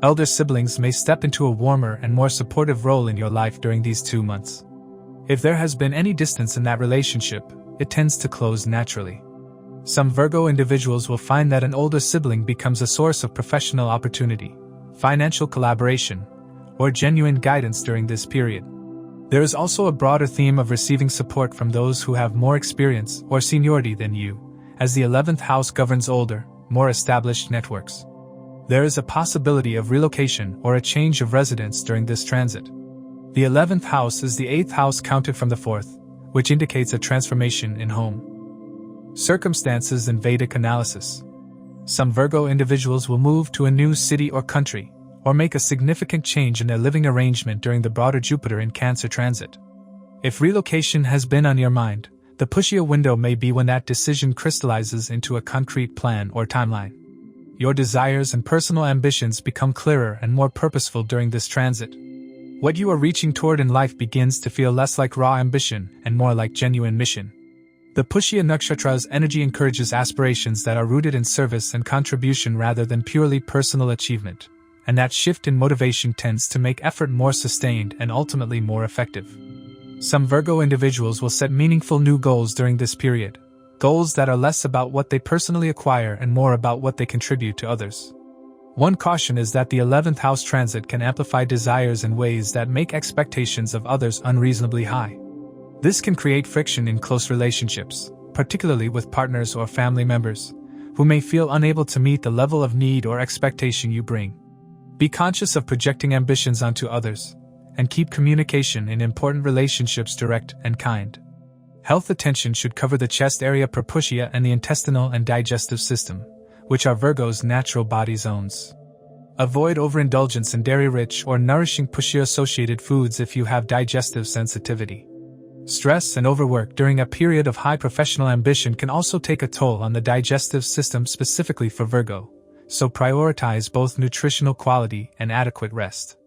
Elder siblings may step into a warmer and more supportive role in your life during these 2 months. If there has been any distance in that relationship, it tends to close naturally. Some Virgo individuals will find that an older sibling becomes a source of professional opportunity, financial collaboration, or genuine guidance during this period. There is also a broader theme of receiving support from those who have more experience or seniority than you, as the 11th house governs older, more established networks. There is a possibility of relocation or a change of residence during this transit. The 11th house is the 8th house counted from the 4th, which indicates a transformation in home circumstances and Vedic analysis. Some Virgo individuals will move to a new city or country, or make a significant change in their living arrangement during the broader Jupiter in Cancer transit. If relocation has been on your mind, the Pushya window may be when that decision crystallizes into a concrete plan or timeline. Your desires and personal ambitions become clearer and more purposeful during this transit. What you are reaching toward in life begins to feel less like raw ambition and more like genuine mission. The Pushya Nakshatra's energy encourages aspirations that are rooted in service and contribution rather than purely personal achievement, and that shift in motivation tends to make effort more sustained and ultimately more effective. Some Virgo individuals will set meaningful new goals during this period, goals that are less about what they personally acquire and more about what they contribute to others. One caution is that the 11th house transit can amplify desires in ways that make expectations of others unreasonably high. This can create friction in close relationships, particularly with partners or family members, who may feel unable to meet the level of need or expectation you bring. Be conscious of projecting ambitions onto others, and keep communication in important relationships direct and kind. Health attention should cover the chest area per Pushya and the intestinal and digestive system, which are Virgo's natural body zones. Avoid overindulgence in dairy-rich or nourishing Pushya-associated foods if you have digestive sensitivity. Stress and overwork during a period of high professional ambition can also take a toll on the digestive system specifically for Virgo, so prioritize both nutritional quality and adequate rest.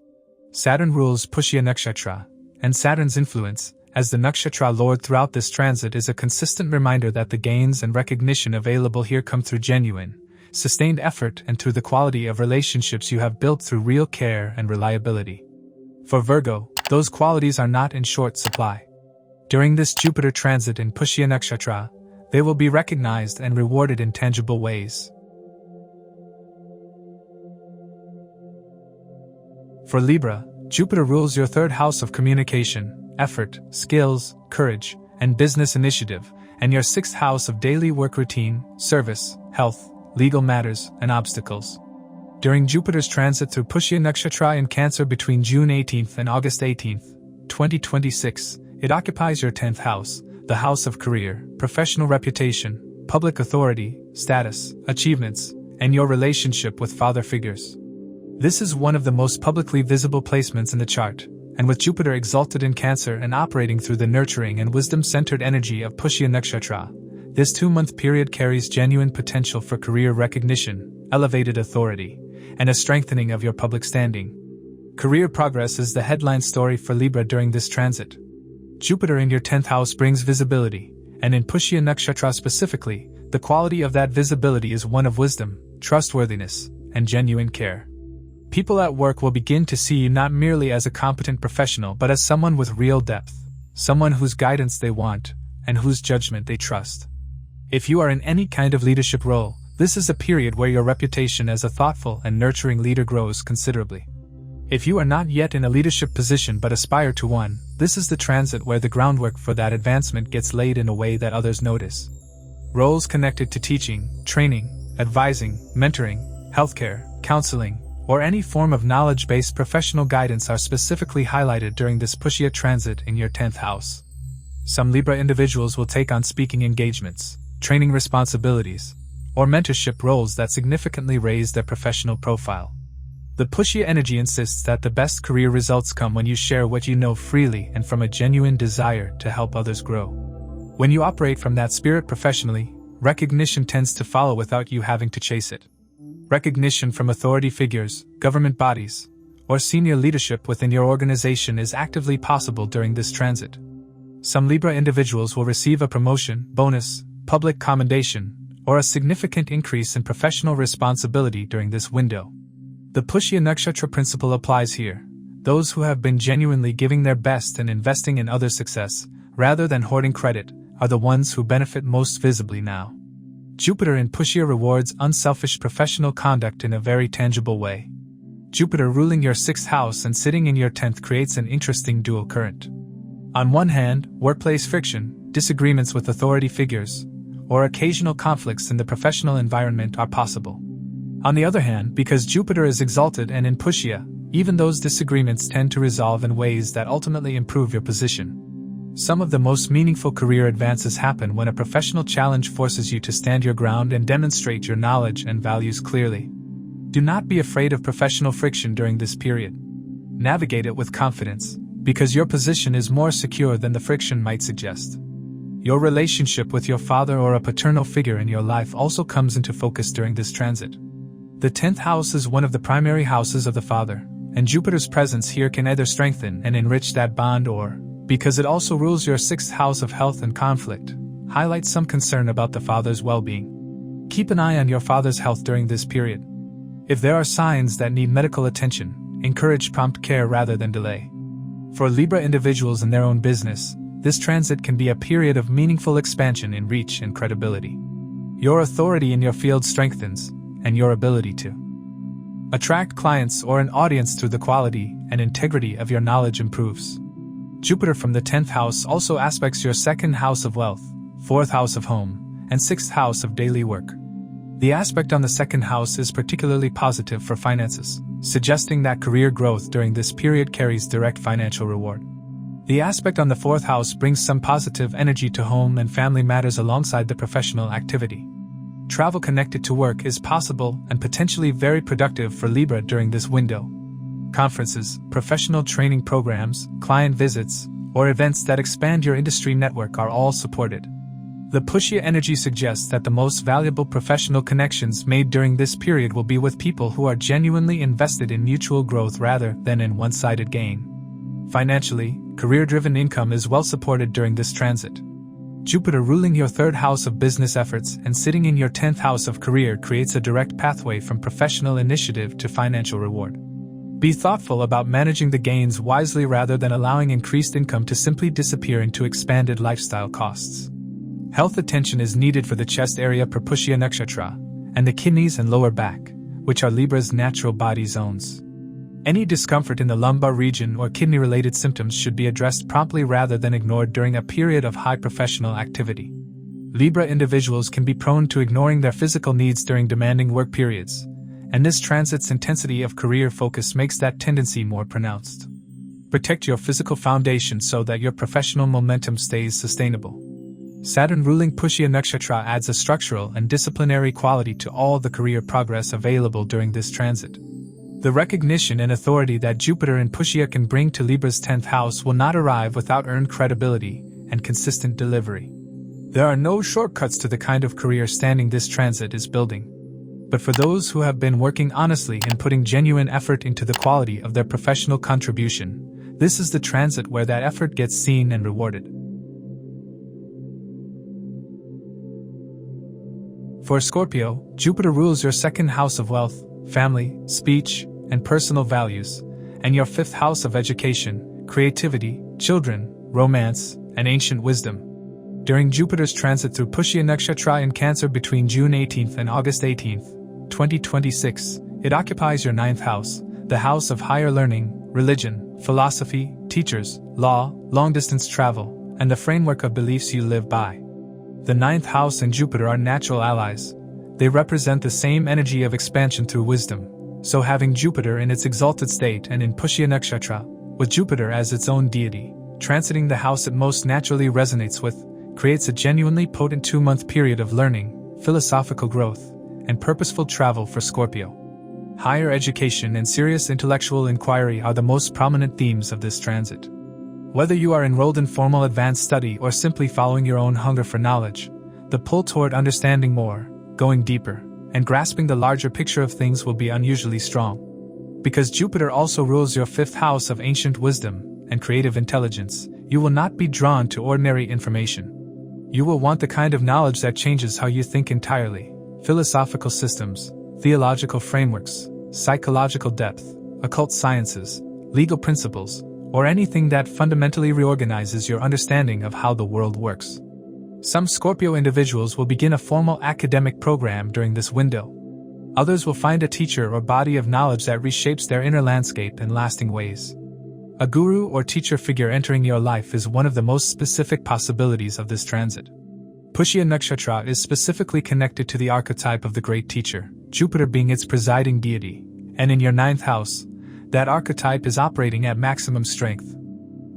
Saturn rules Pushya Nakshatra, and Saturn's influence, as the nakshatra lord throughout this transit, is a consistent reminder that the gains and recognition available here come through genuine, sustained effort and through the quality of relationships you have built through real care and reliability. For Virgo, those qualities are not in short supply. During this Jupiter transit in Pushya Nakshatra, they will be recognized and rewarded in tangible ways. For Libra, Jupiter rules your 3rd house of communication, effort, skills, courage, and business initiative, and your 6th house of daily work routine, service, health, legal matters, and obstacles. During Jupiter's transit through Pushya Nakshatra in Cancer between June 18th and August 18th, 2026, it occupies your 10th house, the house of career, professional reputation, public authority, status, achievements, and your relationship with father figures. This is one of the most publicly visible placements in the chart, and with Jupiter exalted in Cancer and operating through the nurturing and wisdom-centered energy of Pushya Nakshatra, this 2-month period carries genuine potential for career recognition, elevated authority, and a strengthening of your public standing. Career progress is the headline story for Libra during this transit. Jupiter in your 10th house brings visibility, and in Pushya Nakshatra specifically, the quality of that visibility is one of wisdom, trustworthiness, and genuine care. People at work will begin to see you not merely as a competent professional but as someone with real depth, someone whose guidance they want, and whose judgment they trust. If you are in any kind of leadership role, this is a period where your reputation as a thoughtful and nurturing leader grows considerably. If you are not yet in a leadership position but aspire to one, this is the transit where the groundwork for that advancement gets laid in a way that others notice. Roles connected to teaching, training, advising, mentoring, healthcare, counseling, or any form of knowledge-based professional guidance are specifically highlighted during this Pushya transit in your 10th house. Some Libra individuals will take on speaking engagements, training responsibilities, or mentorship roles that significantly raise their professional profile. The Pushya energy insists that the best career results come when you share what you know freely and from a genuine desire to help others grow. When you operate from that spirit professionally, recognition tends to follow without you having to chase it. Recognition from authority figures, government bodies, or senior leadership within your organization is actively possible during this transit. Some Libra individuals will receive a promotion, bonus, public commendation, or a significant increase in professional responsibility during this window. The Pushya Nakshatra principle applies here. Those who have been genuinely giving their best and investing in others' success, rather than hoarding credit, are the ones who benefit most visibly now. Jupiter in Pushya rewards unselfish professional conduct in a very tangible way. Jupiter ruling your 6th house and sitting in your 10th creates an interesting dual current. On one hand, workplace friction, disagreements with authority figures, or occasional conflicts in the professional environment are possible. On the other hand, because Jupiter is exalted and in Pushya, even those disagreements tend to resolve in ways that ultimately improve your position. Some of the most meaningful career advances happen when a professional challenge forces you to stand your ground and demonstrate your knowledge and values clearly. Do not be afraid of professional friction during this period. Navigate it with confidence, because your position is more secure than the friction might suggest. Your relationship with your father or a paternal figure in your life also comes into focus during this transit. The 10th house is one of the primary houses of the father, and Jupiter's presence here can either strengthen and enrich that bond or, because it also rules your 6th house of health and conflict, highlight some concern about the father's well-being. Keep an eye on your father's health during this period. If there are signs that need medical attention, encourage prompt care rather than delay. For Libra individuals in their own business, this transit can be a period of meaningful expansion in reach and credibility. Your authority in your field strengthens, and your ability to attract clients or an audience through the quality and integrity of your knowledge improves. Jupiter from the 10th house also aspects your 2nd house of wealth, 4th house of home, and 6th house of daily work. The aspect on the 2nd house is particularly positive for finances, suggesting that career growth during this period carries direct financial reward. The aspect on the 4th house brings some positive energy to home and family matters alongside the professional activity. Travel connected to work is possible and potentially very productive for Libra during this window. Conferences, professional training programs, client visits, or events that expand your industry network are all supported. The Pushya energy suggests that the most valuable professional connections made during this period will be with people who are genuinely invested in mutual growth rather than in one-sided gain. Financially, career-driven income is well supported during this transit. Jupiter ruling your 3rd house of business efforts and sitting in your 10th house of career creates a direct pathway from professional initiative to financial reward. Be thoughtful about managing the gains wisely rather than allowing increased income to simply disappear into expanded lifestyle costs. Health attention is needed for the chest area per Pushya Nakshatra, and the kidneys and lower back, which are Libra's natural body zones. Any discomfort in the lumbar region or kidney-related symptoms should be addressed promptly rather than ignored during a period of high professional activity. Libra individuals can be prone to ignoring their physical needs during demanding work periods, and this transit's intensity of career focus makes that tendency more pronounced. Protect your physical foundation so that your professional momentum stays sustainable. Saturn ruling Pushya Nakshatra adds a structural and disciplinary quality to all the career progress available during this transit. The recognition and authority that Jupiter in Pushya can bring to Libra's 10th house will not arrive without earned credibility and consistent delivery. There are no shortcuts to the kind of career standing this transit is building. But for those who have been working honestly and putting genuine effort into the quality of their professional contribution, this is the transit where that effort gets seen and rewarded. For Scorpio, Jupiter rules your 2nd house of wealth, family, speech, and personal values, and your 5th house of education, creativity, children, romance, and ancient wisdom. During Jupiter's transit through Pushya Nakshatra in Cancer between June 18th and August 18th, 2026, it occupies your 9th house, the house of higher learning, religion, philosophy, teachers, law, long-distance travel, and the framework of beliefs you live by. The 9th house and Jupiter are natural allies. They represent the same energy of expansion through wisdom. So having Jupiter in its exalted state and in Pushya Nakshatra, with Jupiter as its own deity, transiting the house it most naturally resonates with, creates a genuinely potent 2-month period of learning, philosophical growth, and purposeful travel for Scorpio. Higher education and serious intellectual inquiry are the most prominent themes of this transit. Whether you are enrolled in formal advanced study or simply following your own hunger for knowledge, the pull toward understanding more, going deeper, and grasping the larger picture of things will be unusually strong. Because Jupiter also rules your 5th house of ancient wisdom and creative intelligence, you will not be drawn to ordinary information. You will want the kind of knowledge that changes how you think entirely: philosophical systems, theological frameworks, psychological depth, occult sciences, legal principles, or anything that fundamentally reorganizes your understanding of how the world works. Some Scorpio individuals will begin a formal academic program during this window. Others will find a teacher or body of knowledge that reshapes their inner landscape in lasting ways. A guru or teacher figure entering your life is one of the most specific possibilities of this transit. Pushya Nakshatra is specifically connected to the archetype of the great teacher, Jupiter being its presiding deity, and in your 9th house, that archetype is operating at maximum strength.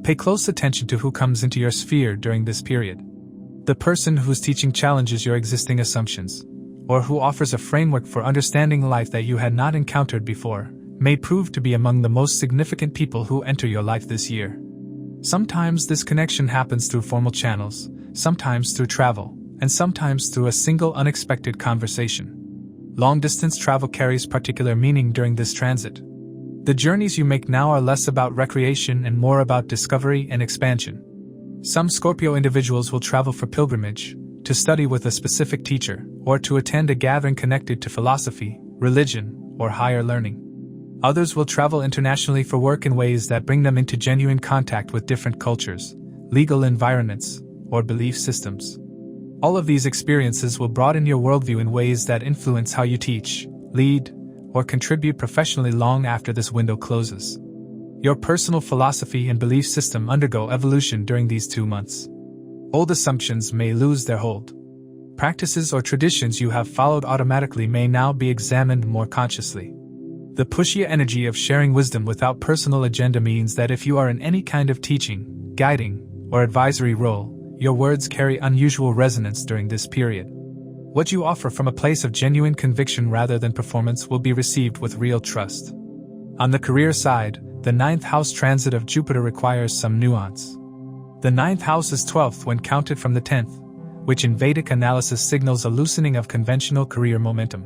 Pay close attention to who comes into your sphere during this period. The person whose teaching challenges your existing assumptions, or who offers a framework for understanding life that you had not encountered before, may prove to be among the most significant people who enter your life this year. Sometimes this connection happens through formal channels, sometimes through travel, and sometimes through a single unexpected conversation. Long-distance travel carries particular meaning during this transit. The journeys you make now are less about recreation and more about discovery and expansion. Some Scorpio individuals will travel for pilgrimage, to study with a specific teacher, or to attend a gathering connected to philosophy, religion, or higher learning. Others will travel internationally for work in ways that bring them into genuine contact with different cultures, legal environments, or belief systems. All of these experiences will broaden your worldview in ways that influence how you teach, lead, or contribute professionally long after this window closes. Your personal philosophy and belief system undergo evolution during these 2 months. Old assumptions may lose their hold. Practices or traditions you have followed automatically may now be examined more consciously. The Pushya energy of sharing wisdom without personal agenda means that if you are in any kind of teaching, guiding, or advisory role, your words carry unusual resonance during this period. What you offer from a place of genuine conviction rather than performance will be received with real trust. On the career side, the 9th house transit of Jupiter requires some nuance. The 9th house is 12th when counted from the 10th, which in Vedic analysis signals a loosening of conventional career momentum.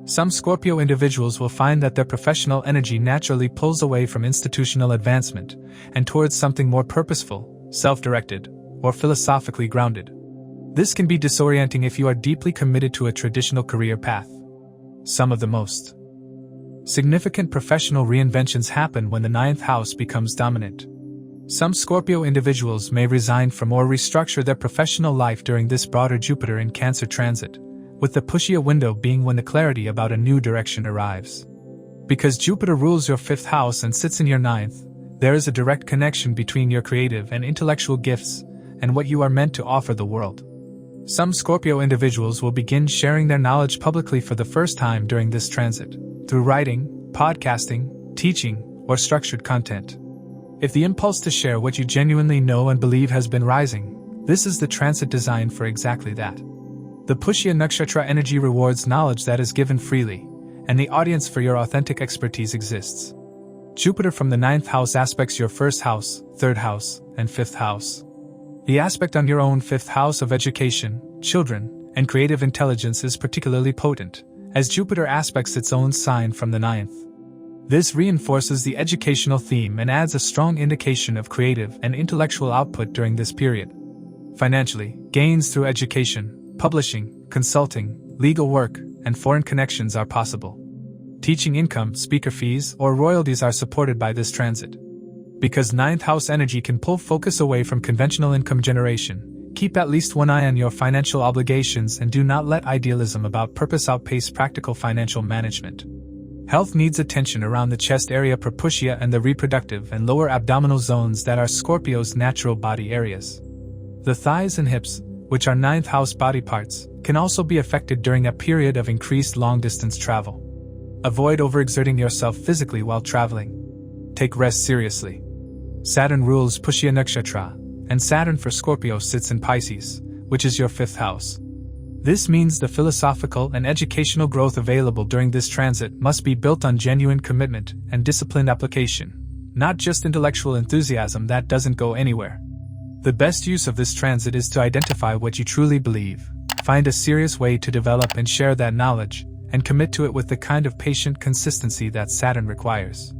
Some Scorpio individuals will find that their professional energy naturally pulls away from institutional advancement and towards something more purposeful, self-directed, or philosophically grounded. This can be disorienting if you are deeply committed to a traditional career path. Some of the most significant professional reinventions happen when the 9th house becomes dominant. Some Scorpio individuals may resign from or restructure their professional life during this broader Jupiter in Cancer transit, with the Pushya window being when the clarity about a new direction arrives. Because Jupiter rules your 5th house and sits in your 9th, there is a direct connection between your creative and intellectual gifts and what you are meant to offer the world. Some Scorpio individuals will begin sharing their knowledge publicly for the first time during this transit, through writing, podcasting, teaching, or structured content. If the impulse to share what you genuinely know and believe has been rising, this is the transit designed for exactly that. The Pushya Nakshatra energy rewards knowledge that is given freely, and the audience for your authentic expertise exists. Jupiter from the 9th house aspects your 1st house, 3rd house, and 5th house. The aspect on your own 5th house of education, children, and creative intelligence is particularly potent, as Jupiter aspects its own sign from the 9th. This reinforces the educational theme and adds a strong indication of creative and intellectual output during this period. Financially, gains through education, publishing, consulting, legal work, and foreign connections are possible. Teaching income, speaker fees, or royalties are supported by this transit. Because 9th house energy can pull focus away from conventional income generation, keep at least one eye on your financial obligations and do not let idealism about purpose outpace practical financial management. Health needs attention around the chest area per Pushya and the reproductive and lower abdominal zones that are Scorpio's natural body areas. The thighs and hips, which are 9th house body parts, can also be affected during a period of increased long-distance travel. Avoid overexerting yourself physically while traveling. Take rest seriously. Saturn rules Pushya Nakshatra, and Saturn for Scorpio sits in Pisces, which is your 5th house. This means the philosophical and educational growth available during this transit must be built on genuine commitment and disciplined application, not just intellectual enthusiasm that doesn't go anywhere. The best use of this transit is to identify what you truly believe, find a serious way to develop and share that knowledge, and commit to it with the kind of patient consistency that Saturn requires.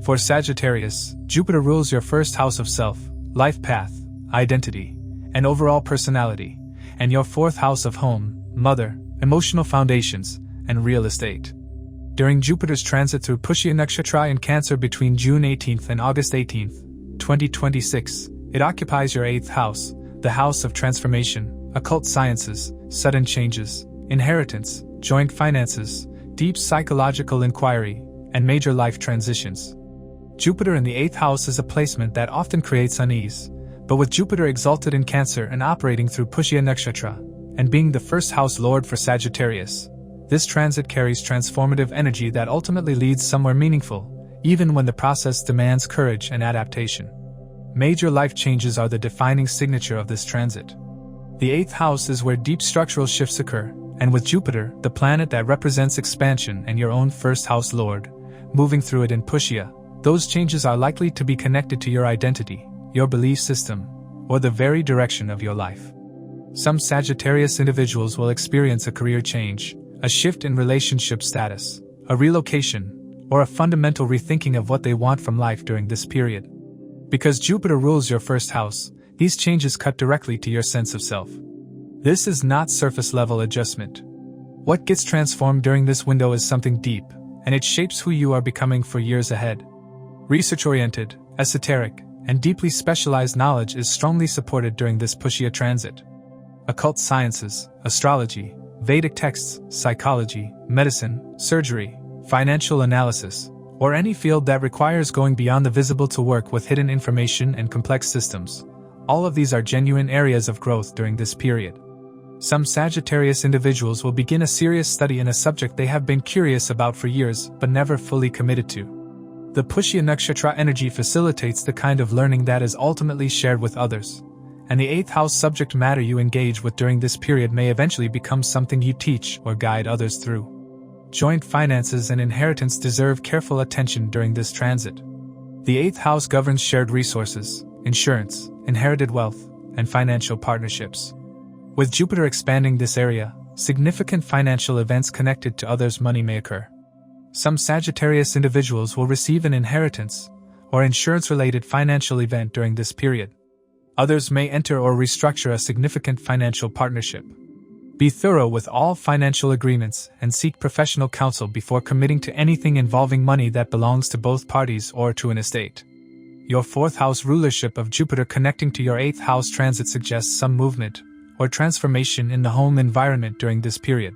For Sagittarius, Jupiter rules your 1st house of self, life path, identity, and overall personality, and your 4th house of home, mother, emotional foundations, and real estate. During Jupiter's transit through Pushya Nakshatra in Cancer between June 18th and August 18th, 2026, it occupies your 8th house, the house of transformation, occult sciences, sudden changes, inheritance, joint finances, deep psychological inquiry, and major life transitions. Jupiter in the 8th house is a placement that often creates unease, but with Jupiter exalted in Cancer and operating through Pushya Nakshatra, and being the first house lord for Sagittarius, this transit carries transformative energy that ultimately leads somewhere meaningful, even when the process demands courage and adaptation. Major life changes are the defining signature of this transit. The 8th house is where deep structural shifts occur, and with Jupiter, the planet that represents expansion and your own first house lord, moving through it in Pushya, those changes are likely to be connected to your identity, your belief system, or the very direction of your life. Some Sagittarius individuals will experience a career change, a shift in relationship status, a relocation, or a fundamental rethinking of what they want from life during this period. Because Jupiter rules your first house, these changes cut directly to your sense of self. This is not surface-level adjustment. What gets transformed during this window is something deep, and it shapes who you are becoming for years ahead. Research-oriented, esoteric, and deeply specialized knowledge is strongly supported during this Pushya transit. Occult sciences, astrology, Vedic texts, psychology, medicine, surgery, financial analysis, or any field that requires going beyond the visible to work with hidden information and complex systems. All of these are genuine areas of growth during this period. Some Sagittarius individuals will begin a serious study in a subject they have been curious about for years but never fully committed to. The Pushya Nakshatra energy facilitates the kind of learning that is ultimately shared with others, and the 8th house subject matter you engage with during this period may eventually become something you teach or guide others through. Joint finances and inheritance deserve careful attention during this transit. The 8th house governs shared resources, insurance, inherited wealth, and financial partnerships. With Jupiter expanding this area, significant financial events connected to others' money may occur. Some Sagittarius individuals will receive an inheritance or insurance-related financial event during this period. Others may enter or restructure a significant financial partnership. Be thorough with all financial agreements and seek professional counsel before committing to anything involving money that belongs to both parties or to an estate. Your 4th house rulership of Jupiter connecting to your 8th house transit suggests some movement or transformation in the home environment during this period.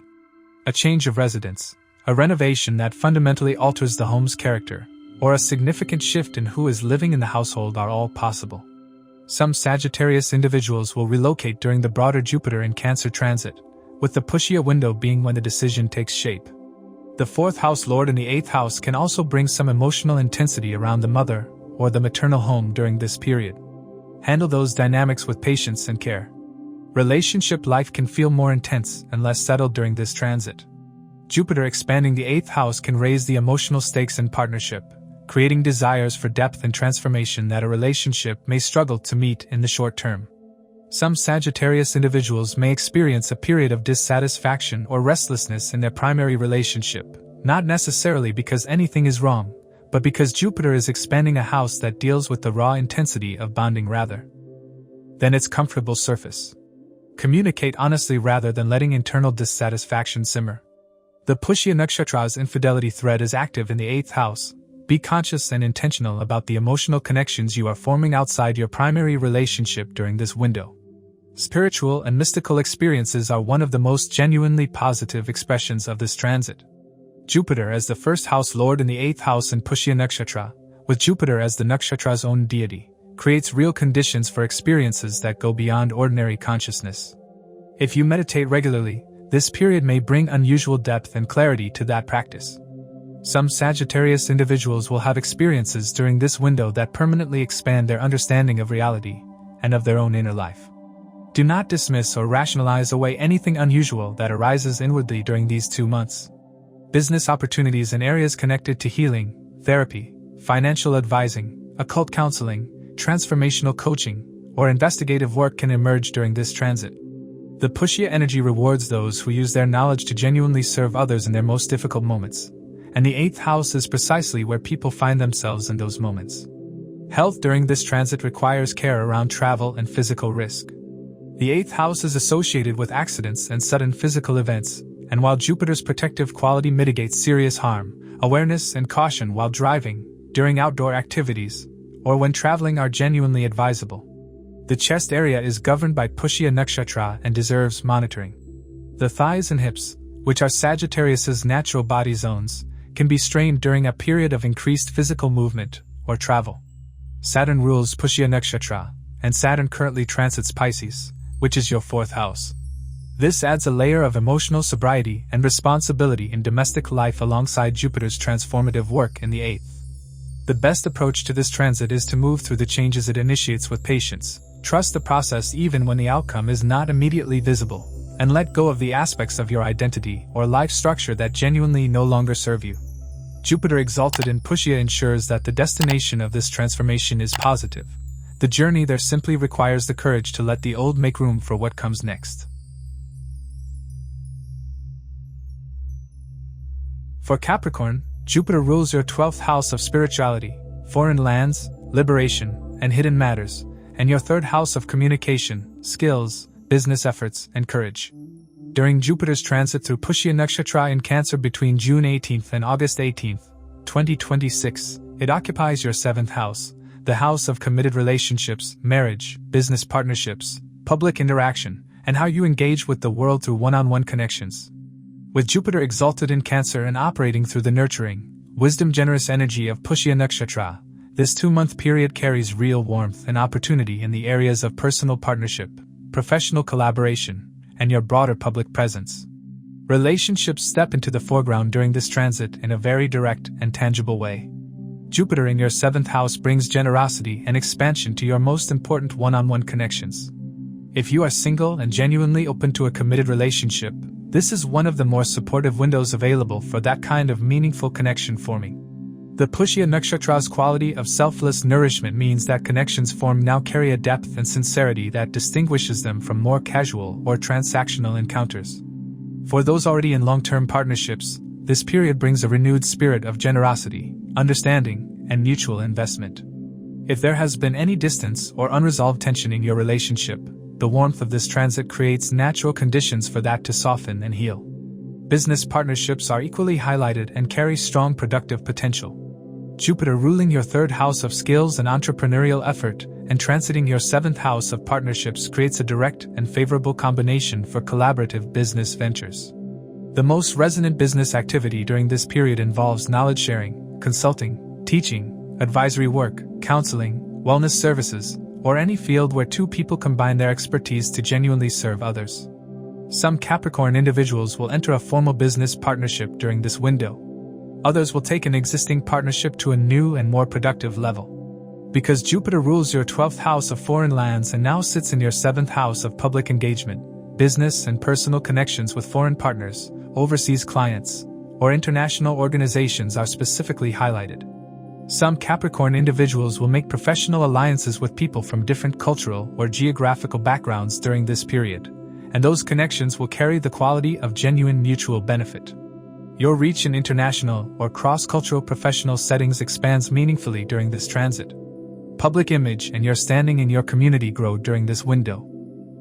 A change of residence, a renovation that fundamentally alters the home's character, or a significant shift in who is living in the household are all possible. Some Sagittarius individuals will relocate during the broader Jupiter in Cancer transit, with the Pushya window being when the decision takes shape. The 4th house lord in the 8th house can also bring some emotional intensity around the mother or the maternal home during this period. Handle those dynamics with patience and care. Relationship life can feel more intense and less settled during this transit. Jupiter expanding the 8th house can raise the emotional stakes in partnership, creating desires for depth and transformation that a relationship may struggle to meet in the short term. Some Sagittarius individuals may experience a period of dissatisfaction or restlessness in their primary relationship, not necessarily because anything is wrong, but because Jupiter is expanding a house that deals with the raw intensity of bonding rather than its comfortable surface. Communicate honestly rather than letting internal dissatisfaction simmer. The Pushya Nakshatra's infidelity thread is active in the 8th house. Be conscious and intentional about the emotional connections you are forming outside your primary relationship during this window. Spiritual and mystical experiences are one of the most genuinely positive expressions of this transit. Jupiter as the first house lord in the 8th house in Pushya Nakshatra, with Jupiter as the nakshatra's own deity, creates real conditions for experiences that go beyond ordinary consciousness. If you meditate regularly, this period may bring unusual depth and clarity to that practice. Some Sagittarius individuals will have experiences during this window that permanently expand their understanding of reality and of their own inner life. Do not dismiss or rationalize away anything unusual that arises inwardly during these 2 months. Business opportunities in areas connected to healing, therapy, financial advising, occult counseling, transformational coaching, or investigative work can emerge during this transit. The Pushya energy rewards those who use their knowledge to genuinely serve others in their most difficult moments, and the 8th house is precisely where people find themselves in those moments. Health during this transit requires care around travel and physical risk. The 8th house is associated with accidents and sudden physical events, and while Jupiter's protective quality mitigates serious harm, awareness and caution while driving, during outdoor activities, or when traveling are genuinely advisable. The chest area is governed by Pushya Nakshatra and deserves monitoring. The thighs and hips, which are Sagittarius's natural body zones, can be strained during a period of increased physical movement or travel. Saturn rules Pushya Nakshatra, and Saturn currently transits Pisces, which is your 4th house. This adds a layer of emotional sobriety and responsibility in domestic life alongside Jupiter's transformative work in the 8th. The best approach to this transit is to move through the changes it initiates with patience, trust the process even when the outcome is not immediately visible, and let go of the aspects of your identity or life structure that genuinely no longer serve you. Jupiter exalted in Pushya ensures that the destination of this transformation is positive. The journey there simply requires the courage to let the old make room for what comes next. For Capricorn, Jupiter rules your 12th house of spirituality, foreign lands, liberation, and hidden matters, and your 3rd house of communication, skills, business efforts, and courage. During Jupiter's transit through Pushya Nakshatra in Cancer between June 18th and August 18th, 2026, it occupies your 7th house, the house of committed relationships, marriage, business partnerships, public interaction, and how you engage with the world through one-on-one connections. With Jupiter exalted in Cancer and operating through the nurturing, wisdom-generous energy of Pushya Nakshatra, this 2-month period carries real warmth and opportunity in the areas of personal partnership, professional collaboration, and your broader public presence. Relationships step into the foreground during this transit in a very direct and tangible way. Jupiter in your 7th house brings generosity and expansion to your most important one-on-one connections. If you are single and genuinely open to a committed relationship, this is one of the more supportive windows available for that kind of meaningful connection forming. The Pushya Nakshatra's quality of selfless nourishment means that connections formed now carry a depth and sincerity that distinguishes them from more casual or transactional encounters. For those already in long-term partnerships, this period brings a renewed spirit of generosity, understanding, and mutual investment. If there has been any distance or unresolved tension in your relationship, the warmth of this transit creates natural conditions for that to soften and heal. Business partnerships are equally highlighted and carry strong productive potential. Jupiter ruling your 3rd house of skills and entrepreneurial effort, and transiting your 7th house of partnerships creates a direct and favorable combination for collaborative business ventures. The most resonant business activity during this period involves knowledge sharing, consulting, teaching, advisory work, counseling, wellness services, or any field where 2 people combine their expertise to genuinely serve others. Some Capricorn individuals will enter a formal business partnership during this window. Others will take an existing partnership to a new and more productive level. Because Jupiter rules your 12th house of foreign lands and now sits in your 7th house of public engagement, business and personal connections with foreign partners, overseas clients, or international organizations are specifically highlighted. Some Capricorn individuals will make professional alliances with people from different cultural or geographical backgrounds during this period, and those connections will carry the quality of genuine mutual benefit. Your reach in international or cross-cultural professional settings expands meaningfully during this transit. Public image and your standing in your community grow during this window.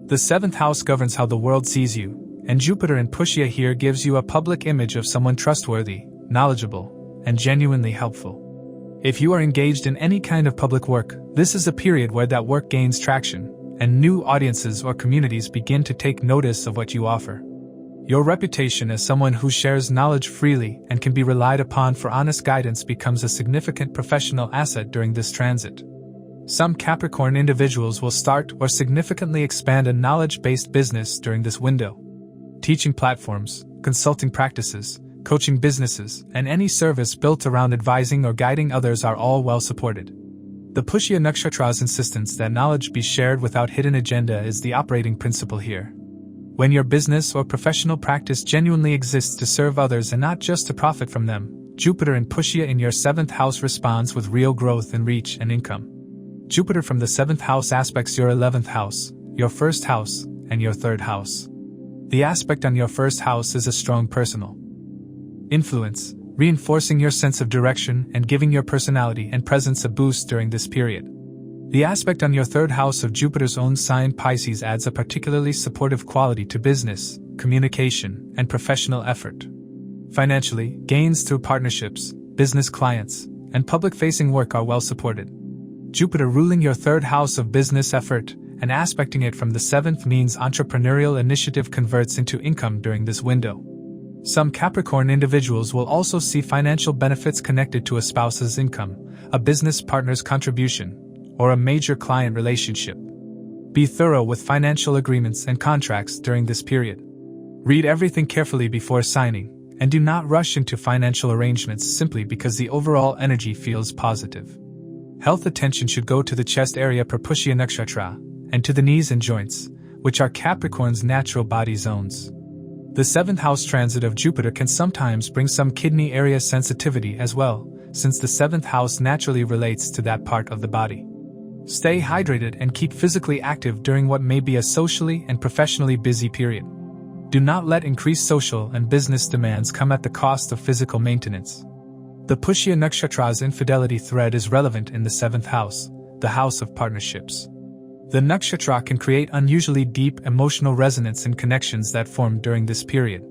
The 7th house governs how the world sees you, and Jupiter in Pushya here gives you a public image of someone trustworthy, knowledgeable, and genuinely helpful. If you are engaged in any kind of public work, this is a period where that work gains traction, and new audiences or communities begin to take notice of what you offer. Your reputation as someone who shares knowledge freely and can be relied upon for honest guidance becomes a significant professional asset during this transit. Some Capricorn individuals will start or significantly expand a knowledge-based business during this window. Teaching platforms, consulting practices, coaching businesses, and any service built around advising or guiding others are all well supported. The Pushya Nakshatra's insistence that knowledge be shared without hidden agenda is the operating principle here. When your business or professional practice genuinely exists to serve others and not just to profit from them, Jupiter in Pushya in your 7th house responds with real growth in reach and income. Jupiter from the 7th house aspects your 11th house, your 1st house, and your 3rd house. The aspect on your 1st house is a strong personal influence, reinforcing your sense of direction and giving your personality and presence a boost during this period. The aspect on your 3rd house of Jupiter's own sign Pisces adds a particularly supportive quality to business, communication, and professional effort. Financially, gains through partnerships, business clients, and public-facing work are well supported. Jupiter ruling your third house of business effort and aspecting it from the seventh means entrepreneurial initiative converts into income during this window. Some Capricorn individuals will also see financial benefits connected to a spouse's income, a business partner's contribution, or a major client relationship. Be thorough with financial agreements and contracts during this period. Read everything carefully before signing, and do not rush into financial arrangements simply because the overall energy feels positive. Health attention should go to the chest area per Pushya Nakshatra, and to the knees and joints, which are Capricorn's natural body zones. The 7th house transit of Jupiter can sometimes bring some kidney area sensitivity as well, since the 7th house naturally relates to that part of the body. Stay hydrated and keep physically active during what may be a socially and professionally busy period. Do not let increased social and business demands come at the cost of physical maintenance. The Pushya Nakshatra's infidelity thread is relevant in the 7th house, the house of partnerships. The nakshatra can create unusually deep emotional resonance and connections that form during this period.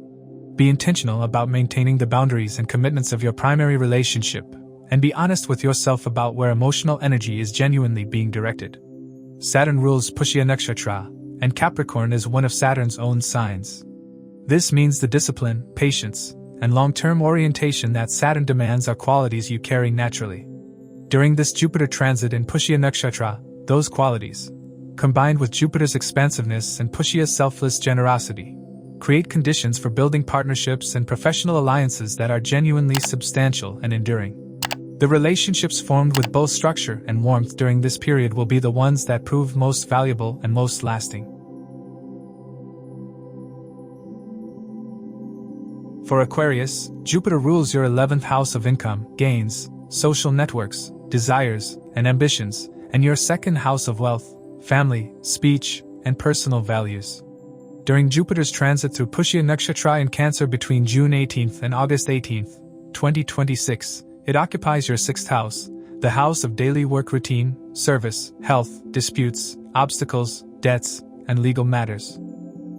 Be intentional about maintaining the boundaries and commitments of your primary relationship, and be honest with yourself about where emotional energy is genuinely being directed. Saturn rules Pushya Nakshatra, and Capricorn is one of Saturn's own signs. This means the discipline, patience, and long-term orientation that Saturn demands are qualities you carry naturally. During this Jupiter transit in Pushya Nakshatra, those qualities, combined with Jupiter's expansiveness and Pushya's selfless generosity, create conditions for building partnerships and professional alliances that are genuinely substantial and enduring. The relationships formed with both structure and warmth during this period will be the ones that prove most valuable and most lasting. For Aquarius, Jupiter rules your 11th house of income, gains, social networks, desires, and ambitions, and your 2nd house of wealth, family, speech, and personal values. During Jupiter's transit through Pushya Nakshatra in Cancer between June 18th and August 18th, 2026, it occupies your 6th house, the house of daily work routine, service, health, disputes, obstacles, debts, and legal matters.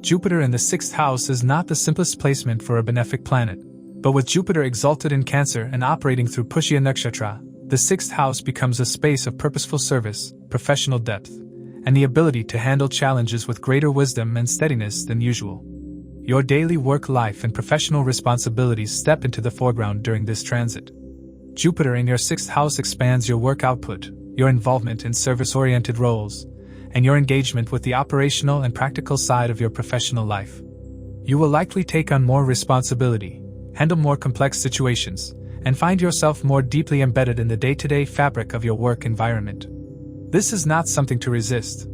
Jupiter in the 6th house is not the simplest placement for a benefic planet, but with Jupiter exalted in Cancer and operating through Pushya Nakshatra, the 6th house becomes a space of purposeful service, professional depth, and the ability to handle challenges with greater wisdom and steadiness than usual. Your daily work life and professional responsibilities step into the foreground during this transit. Jupiter in your 6th house expands your work output, your involvement in service-oriented roles, and your engagement with the operational and practical side of your professional life. You will likely take on more responsibility, handle more complex situations, and find yourself more deeply embedded in the day-to-day fabric of your work environment. This is not something to resist.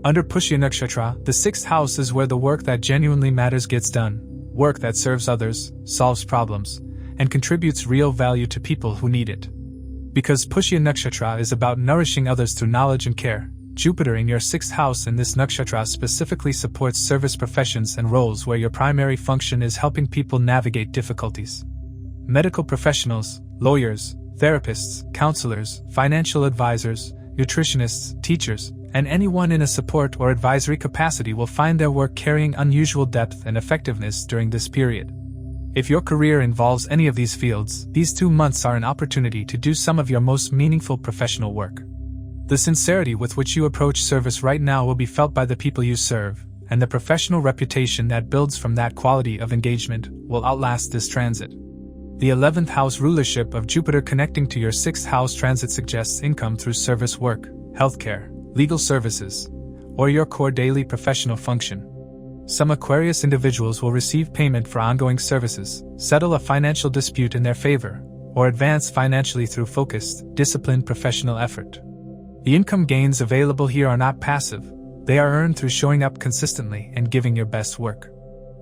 Under Pushya Nakshatra, the 6th house is where the work that genuinely matters gets done, work that serves others, solves problems, and contributes real value to people who need it. Because Pushya Nakshatra is about nourishing others through knowledge and care, Jupiter in your 6th house in this nakshatra specifically supports service professions and roles where your primary function is helping people navigate difficulties. Medical professionals, lawyers, therapists, counselors, financial advisors, nutritionists, teachers, and anyone in a support or advisory capacity will find their work carrying unusual depth and effectiveness during this period. If your career involves any of these fields, these 2 months are an opportunity to do some of your most meaningful professional work. The sincerity with which you approach service right now will be felt by the people you serve, and the professional reputation that builds from that quality of engagement will outlast this transit. The 11th house rulership of Jupiter connecting to your 6th house transit suggests income through service work, healthcare, legal services, or your core daily professional function. Some Aquarius individuals will receive payment for ongoing services, settle a financial dispute in their favor, or advance financially through focused, disciplined professional effort. The income gains available here are not passive, they are earned through showing up consistently and giving your best work.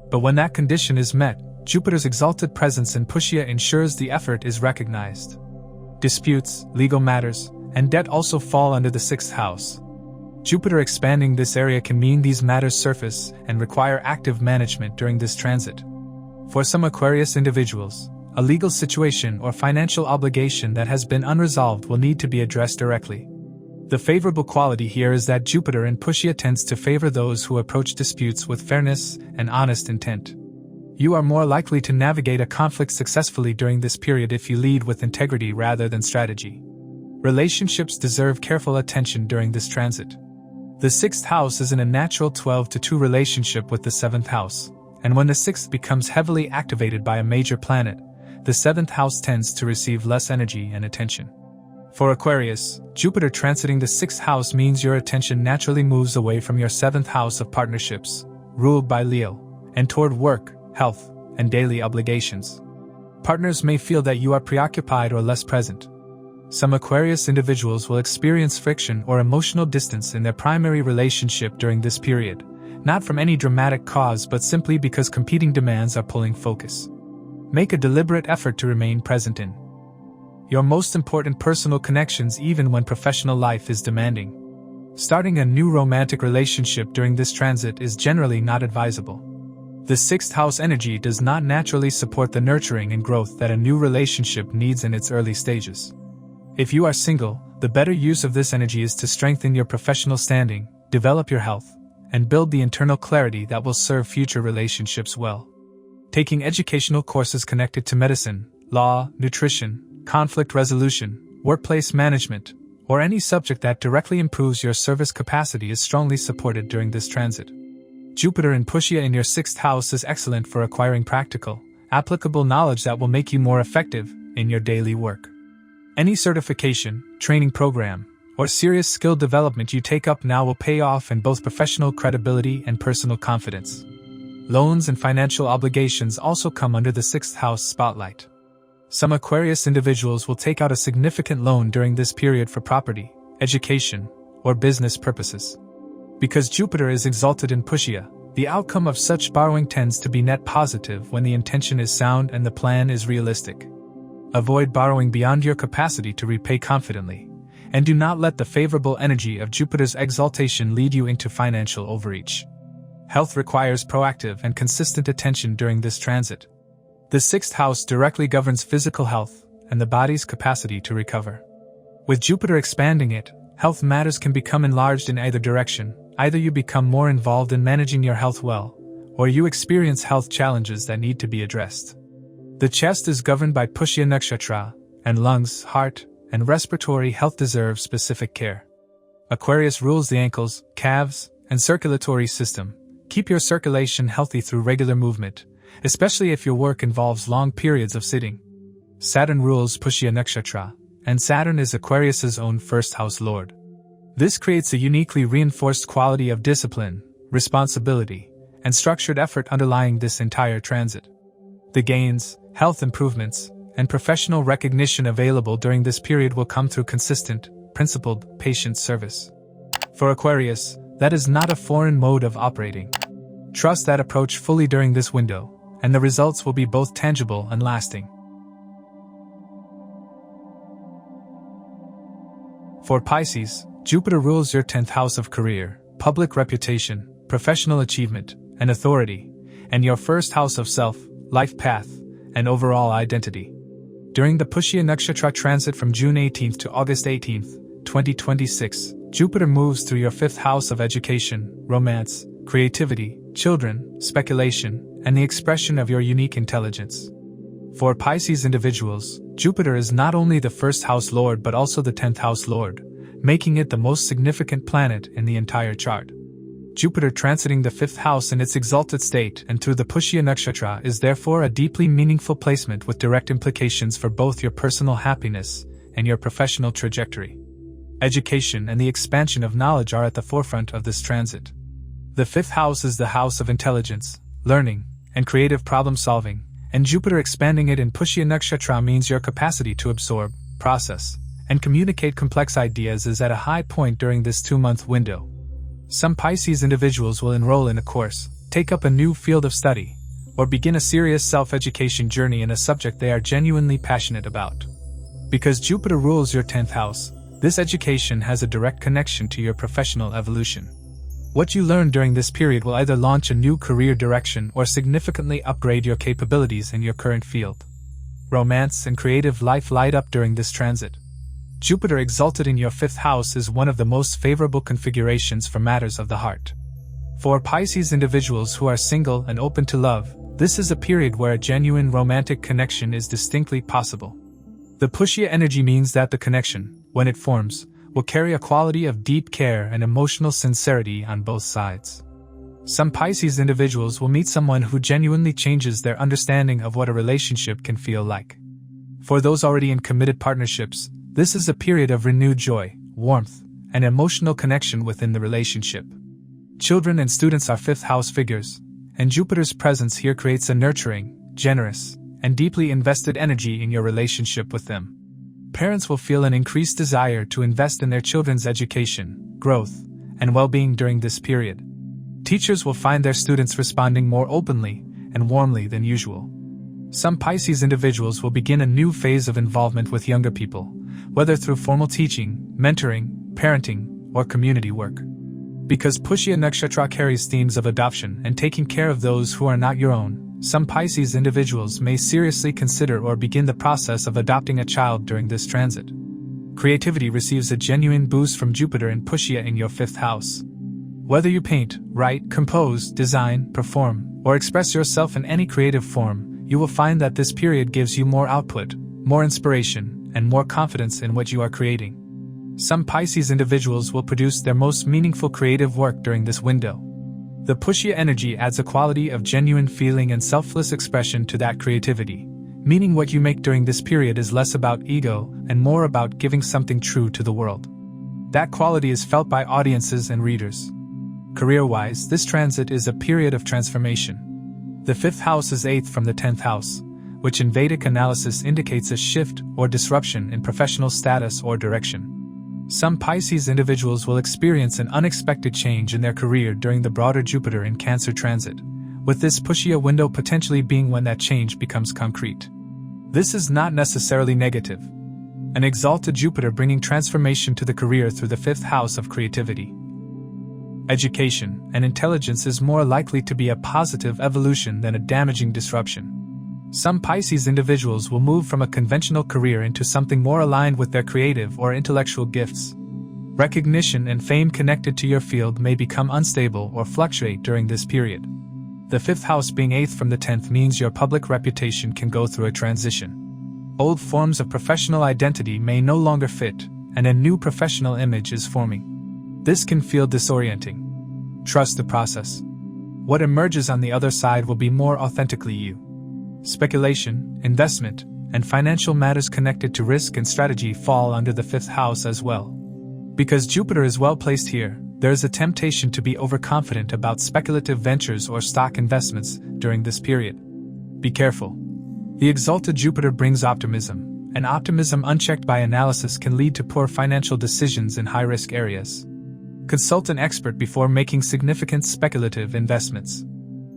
But when that condition is met, Jupiter's exalted presence in Pushya ensures the effort is recognized. Disputes, legal matters, and debt also fall under the 6th house. Jupiter expanding this area can mean these matters surface and require active management during this transit. For some Aquarius individuals, a legal situation or financial obligation that has been unresolved will need to be addressed directly. The favorable quality here is that Jupiter in Pushya tends to favor those who approach disputes with fairness and honest intent. You are more likely to navigate a conflict successfully during this period if you lead with integrity rather than strategy. Relationships deserve careful attention during this transit. The 6th house is in a natural 12-2 relationship with the 7th house, and when the 6th becomes heavily activated by a major planet, the 7th house tends to receive less energy and attention. For Aquarius, Jupiter transiting the 6th house means your attention naturally moves away from your 7th house of partnerships, ruled by Leo, and toward work, health, and daily obligations. Partners may feel that you are preoccupied or less present. Some Aquarius individuals will experience friction or emotional distance in their primary relationship during this period, not from any dramatic cause but simply because competing demands are pulling focus. Make a deliberate effort to remain present in your most important personal connections even when professional life is demanding. Starting a new romantic relationship during this transit is generally not advisable. The 6th house energy does not naturally support the nurturing and growth that a new relationship needs in its early stages. If you are single, the better use of this energy is to strengthen your professional standing, develop your health, and build the internal clarity that will serve future relationships well. Taking educational courses connected to medicine, law, nutrition, conflict resolution, workplace management, or any subject that directly improves your service capacity is strongly supported during this transit. Jupiter in Pushya in your 6th house is excellent for acquiring practical, applicable knowledge that will make you more effective in your daily work. Any certification, training program, or serious skill development you take up now will pay off in both professional credibility and personal confidence. Loans and financial obligations also come under the 6th house spotlight. Some Aquarius individuals will take out a significant loan during this period for property, education, or business purposes. Because Jupiter is exalted in Pushya, the outcome of such borrowing tends to be net positive when the intention is sound and the plan is realistic. Avoid borrowing beyond your capacity to repay confidently, and do not let the favorable energy of Jupiter's exaltation lead you into financial overreach. Health requires proactive and consistent attention during this transit. The 6th house directly governs physical health and the body's capacity to recover. With Jupiter expanding it, health matters can become enlarged in either direction. Either you become more involved in managing your health well, or you experience health challenges that need to be addressed. The chest is governed by Pushya Nakshatra, and lungs, heart, and respiratory health deserve specific care. Aquarius rules the ankles, calves, and circulatory system. Keep your circulation healthy through regular movement, especially if your work involves long periods of sitting. Saturn rules Pushya Nakshatra, and Saturn is Aquarius's own 1st house lord. This creates a uniquely reinforced quality of discipline, responsibility, and structured effort underlying this entire transit. The gains, health improvements, and professional recognition available during this period will come through consistent, principled, patient service. For Aquarius, that is not a foreign mode of operating. Trust that approach fully during this window, and the results will be both tangible and lasting. For Pisces, Jupiter rules your 10th house of career, public reputation, professional achievement, and authority, and your 1st house of self, life path, and overall identity. During the Pushya Nakshatra transit from June 18th to August 18th, 2026, Jupiter moves through your 5th house of education, romance, creativity, children, speculation, and the expression of your unique intelligence. For Pisces individuals, Jupiter is not only the 1st house lord but also the 10th house lord, making it the most significant planet in the entire chart. Jupiter transiting the 5th house in its exalted state and through the Pushya Nakshatra is therefore a deeply meaningful placement with direct implications for both your personal happiness and your professional trajectory. Education and the expansion of knowledge are at the forefront of this transit. The 5th house is the house of intelligence, learning, and creative problem solving, and Jupiter expanding it in Pushya Nakshatra means your capacity to absorb, process, and communicate complex ideas is at a high point during this 2-month window. Some Pisces individuals will enroll in a course, take up a new field of study, or begin a serious self-education journey in a subject they are genuinely passionate about. Because Jupiter rules your 10th house, this education has a direct connection to your professional evolution. What you learn during this period will either launch a new career direction or significantly upgrade your capabilities in your current field. Romance and creative life light up during this transit. Jupiter exalted in your 5th house is one of the most favorable configurations for matters of the heart. For Pisces individuals who are single and open to love, this is a period where a genuine romantic connection is distinctly possible. The Pushya energy means that the connection, when it forms, will carry a quality of deep care and emotional sincerity on both sides. Some Pisces individuals will meet someone who genuinely changes their understanding of what a relationship can feel like. For those already in committed partnerships, this is a period of renewed joy, warmth, and emotional connection within the relationship. Children and students are fifth house figures, and Jupiter's presence here creates a nurturing, generous, and deeply invested energy in your relationship with them. Parents will feel an increased desire to invest in their children's education, growth, and well-being during this period. Teachers will find their students responding more openly and warmly than usual. Some Pisces individuals will begin a new phase of involvement with younger people, whether through formal teaching, mentoring, parenting, or community work. Because Pushya Nakshatra carries themes of adoption and taking care of those who are not your own, some Pisces individuals may seriously consider or begin the process of adopting a child during this transit. Creativity receives a genuine boost from Jupiter and Pushya in your fifth house. Whether you paint, write, compose, design, perform, or express yourself in any creative form, you will find that this period gives you more output, more inspiration, and more confidence in what you are creating. Some Pisces individuals will produce their most meaningful creative work during this window. The Pushya energy adds a quality of genuine feeling and selfless expression to that creativity, meaning what you make during this period is less about ego and more about giving something true to the world. That quality is felt by audiences and readers. Career-wise, this transit is a period of transformation. The fifth house is eighth from the 10th house, which in Vedic analysis indicates a shift or disruption in professional status or direction. Some Pisces individuals will experience an unexpected change in their career during the broader Jupiter in Cancer transit, with this Pushya window potentially being when that change becomes concrete. This is not necessarily negative. An exalted Jupiter bringing transformation to the career through the fifth house of creativity. Education and intelligence is more likely to be a positive evolution than a damaging disruption. Some Pisces individuals will move from a conventional career into something more aligned with their creative or intellectual gifts. Recognition and fame connected to your field may become unstable or fluctuate during this period. The fifth house being eighth from the 10th means your public reputation can go through a transition. Old forms of professional identity may no longer fit, and a new professional image is forming. This can feel disorienting. Trust the process. What emerges on the other side will be more authentically you. Speculation, investment, and financial matters connected to risk and strategy fall under the fifth house as well. Because Jupiter is well placed here, there is a temptation to be overconfident about speculative ventures or stock investments during this period. Be careful. The exalted Jupiter brings optimism, and optimism unchecked by analysis can lead to poor financial decisions in high-risk areas. Consult an expert before making significant speculative investments.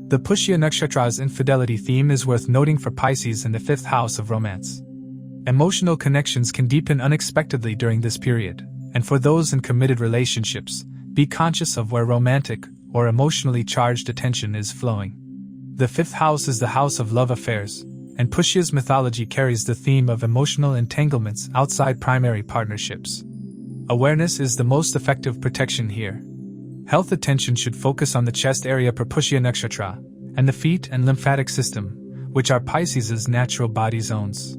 The Pushya Nakshatra's infidelity theme is worth noting for Pisces in the fifth house of romance. Emotional connections can deepen unexpectedly during this period, and for those in committed relationships, be conscious of where romantic or emotionally charged attention is flowing. The fifth house is the house of love affairs, and Pushya's mythology carries the theme of emotional entanglements outside primary partnerships. Awareness is the most effective protection here. Health attention should focus on the chest area per Pushya Nakshatra, and the feet and lymphatic system, which are Pisces' natural body zones.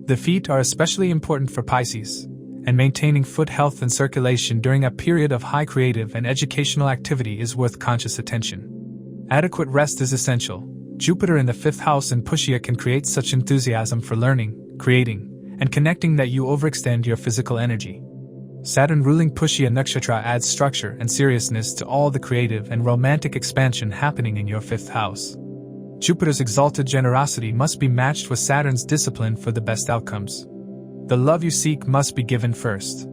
The feet are especially important for Pisces, and maintaining foot health and circulation during a period of high creative and educational activity is worth conscious attention. Adequate rest is essential. Jupiter in the fifth house in Pushya can create such enthusiasm for learning, creating, and connecting that you overextend your physical energy. Saturn ruling Pushya Nakshatra adds structure and seriousness to all the creative and romantic expansion happening in your fifth house. Jupiter's exalted generosity must be matched with Saturn's discipline for the best outcomes. The love you seek must be given first.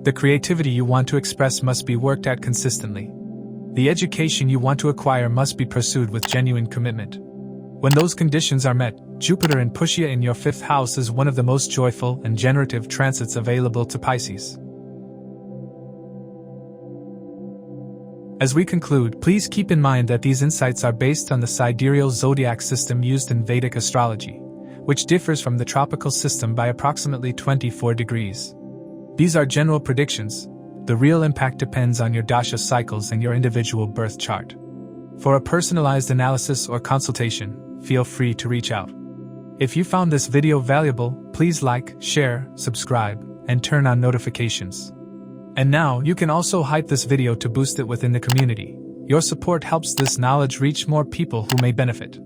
The creativity you want to express must be worked at consistently. The education you want to acquire must be pursued with genuine commitment. When those conditions are met, Jupiter in Pushya in your fifth house is one of the most joyful and generative transits available to Pisces. As we conclude, please keep in mind that these insights are based on the sidereal zodiac system used in Vedic astrology, which differs from the tropical system by approximately 24 degrees. These are general predictions. The real impact depends on your dasha cycles and your individual birth chart. For a personalized analysis or consultation, feel free to reach out. If you found this video valuable, please like, share, subscribe, and turn on notifications. And now, you can also hype this video to boost it within the community. Your support helps this knowledge reach more people who may benefit.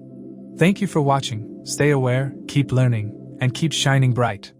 Thank you for watching. Stay aware, keep learning, and keep shining bright.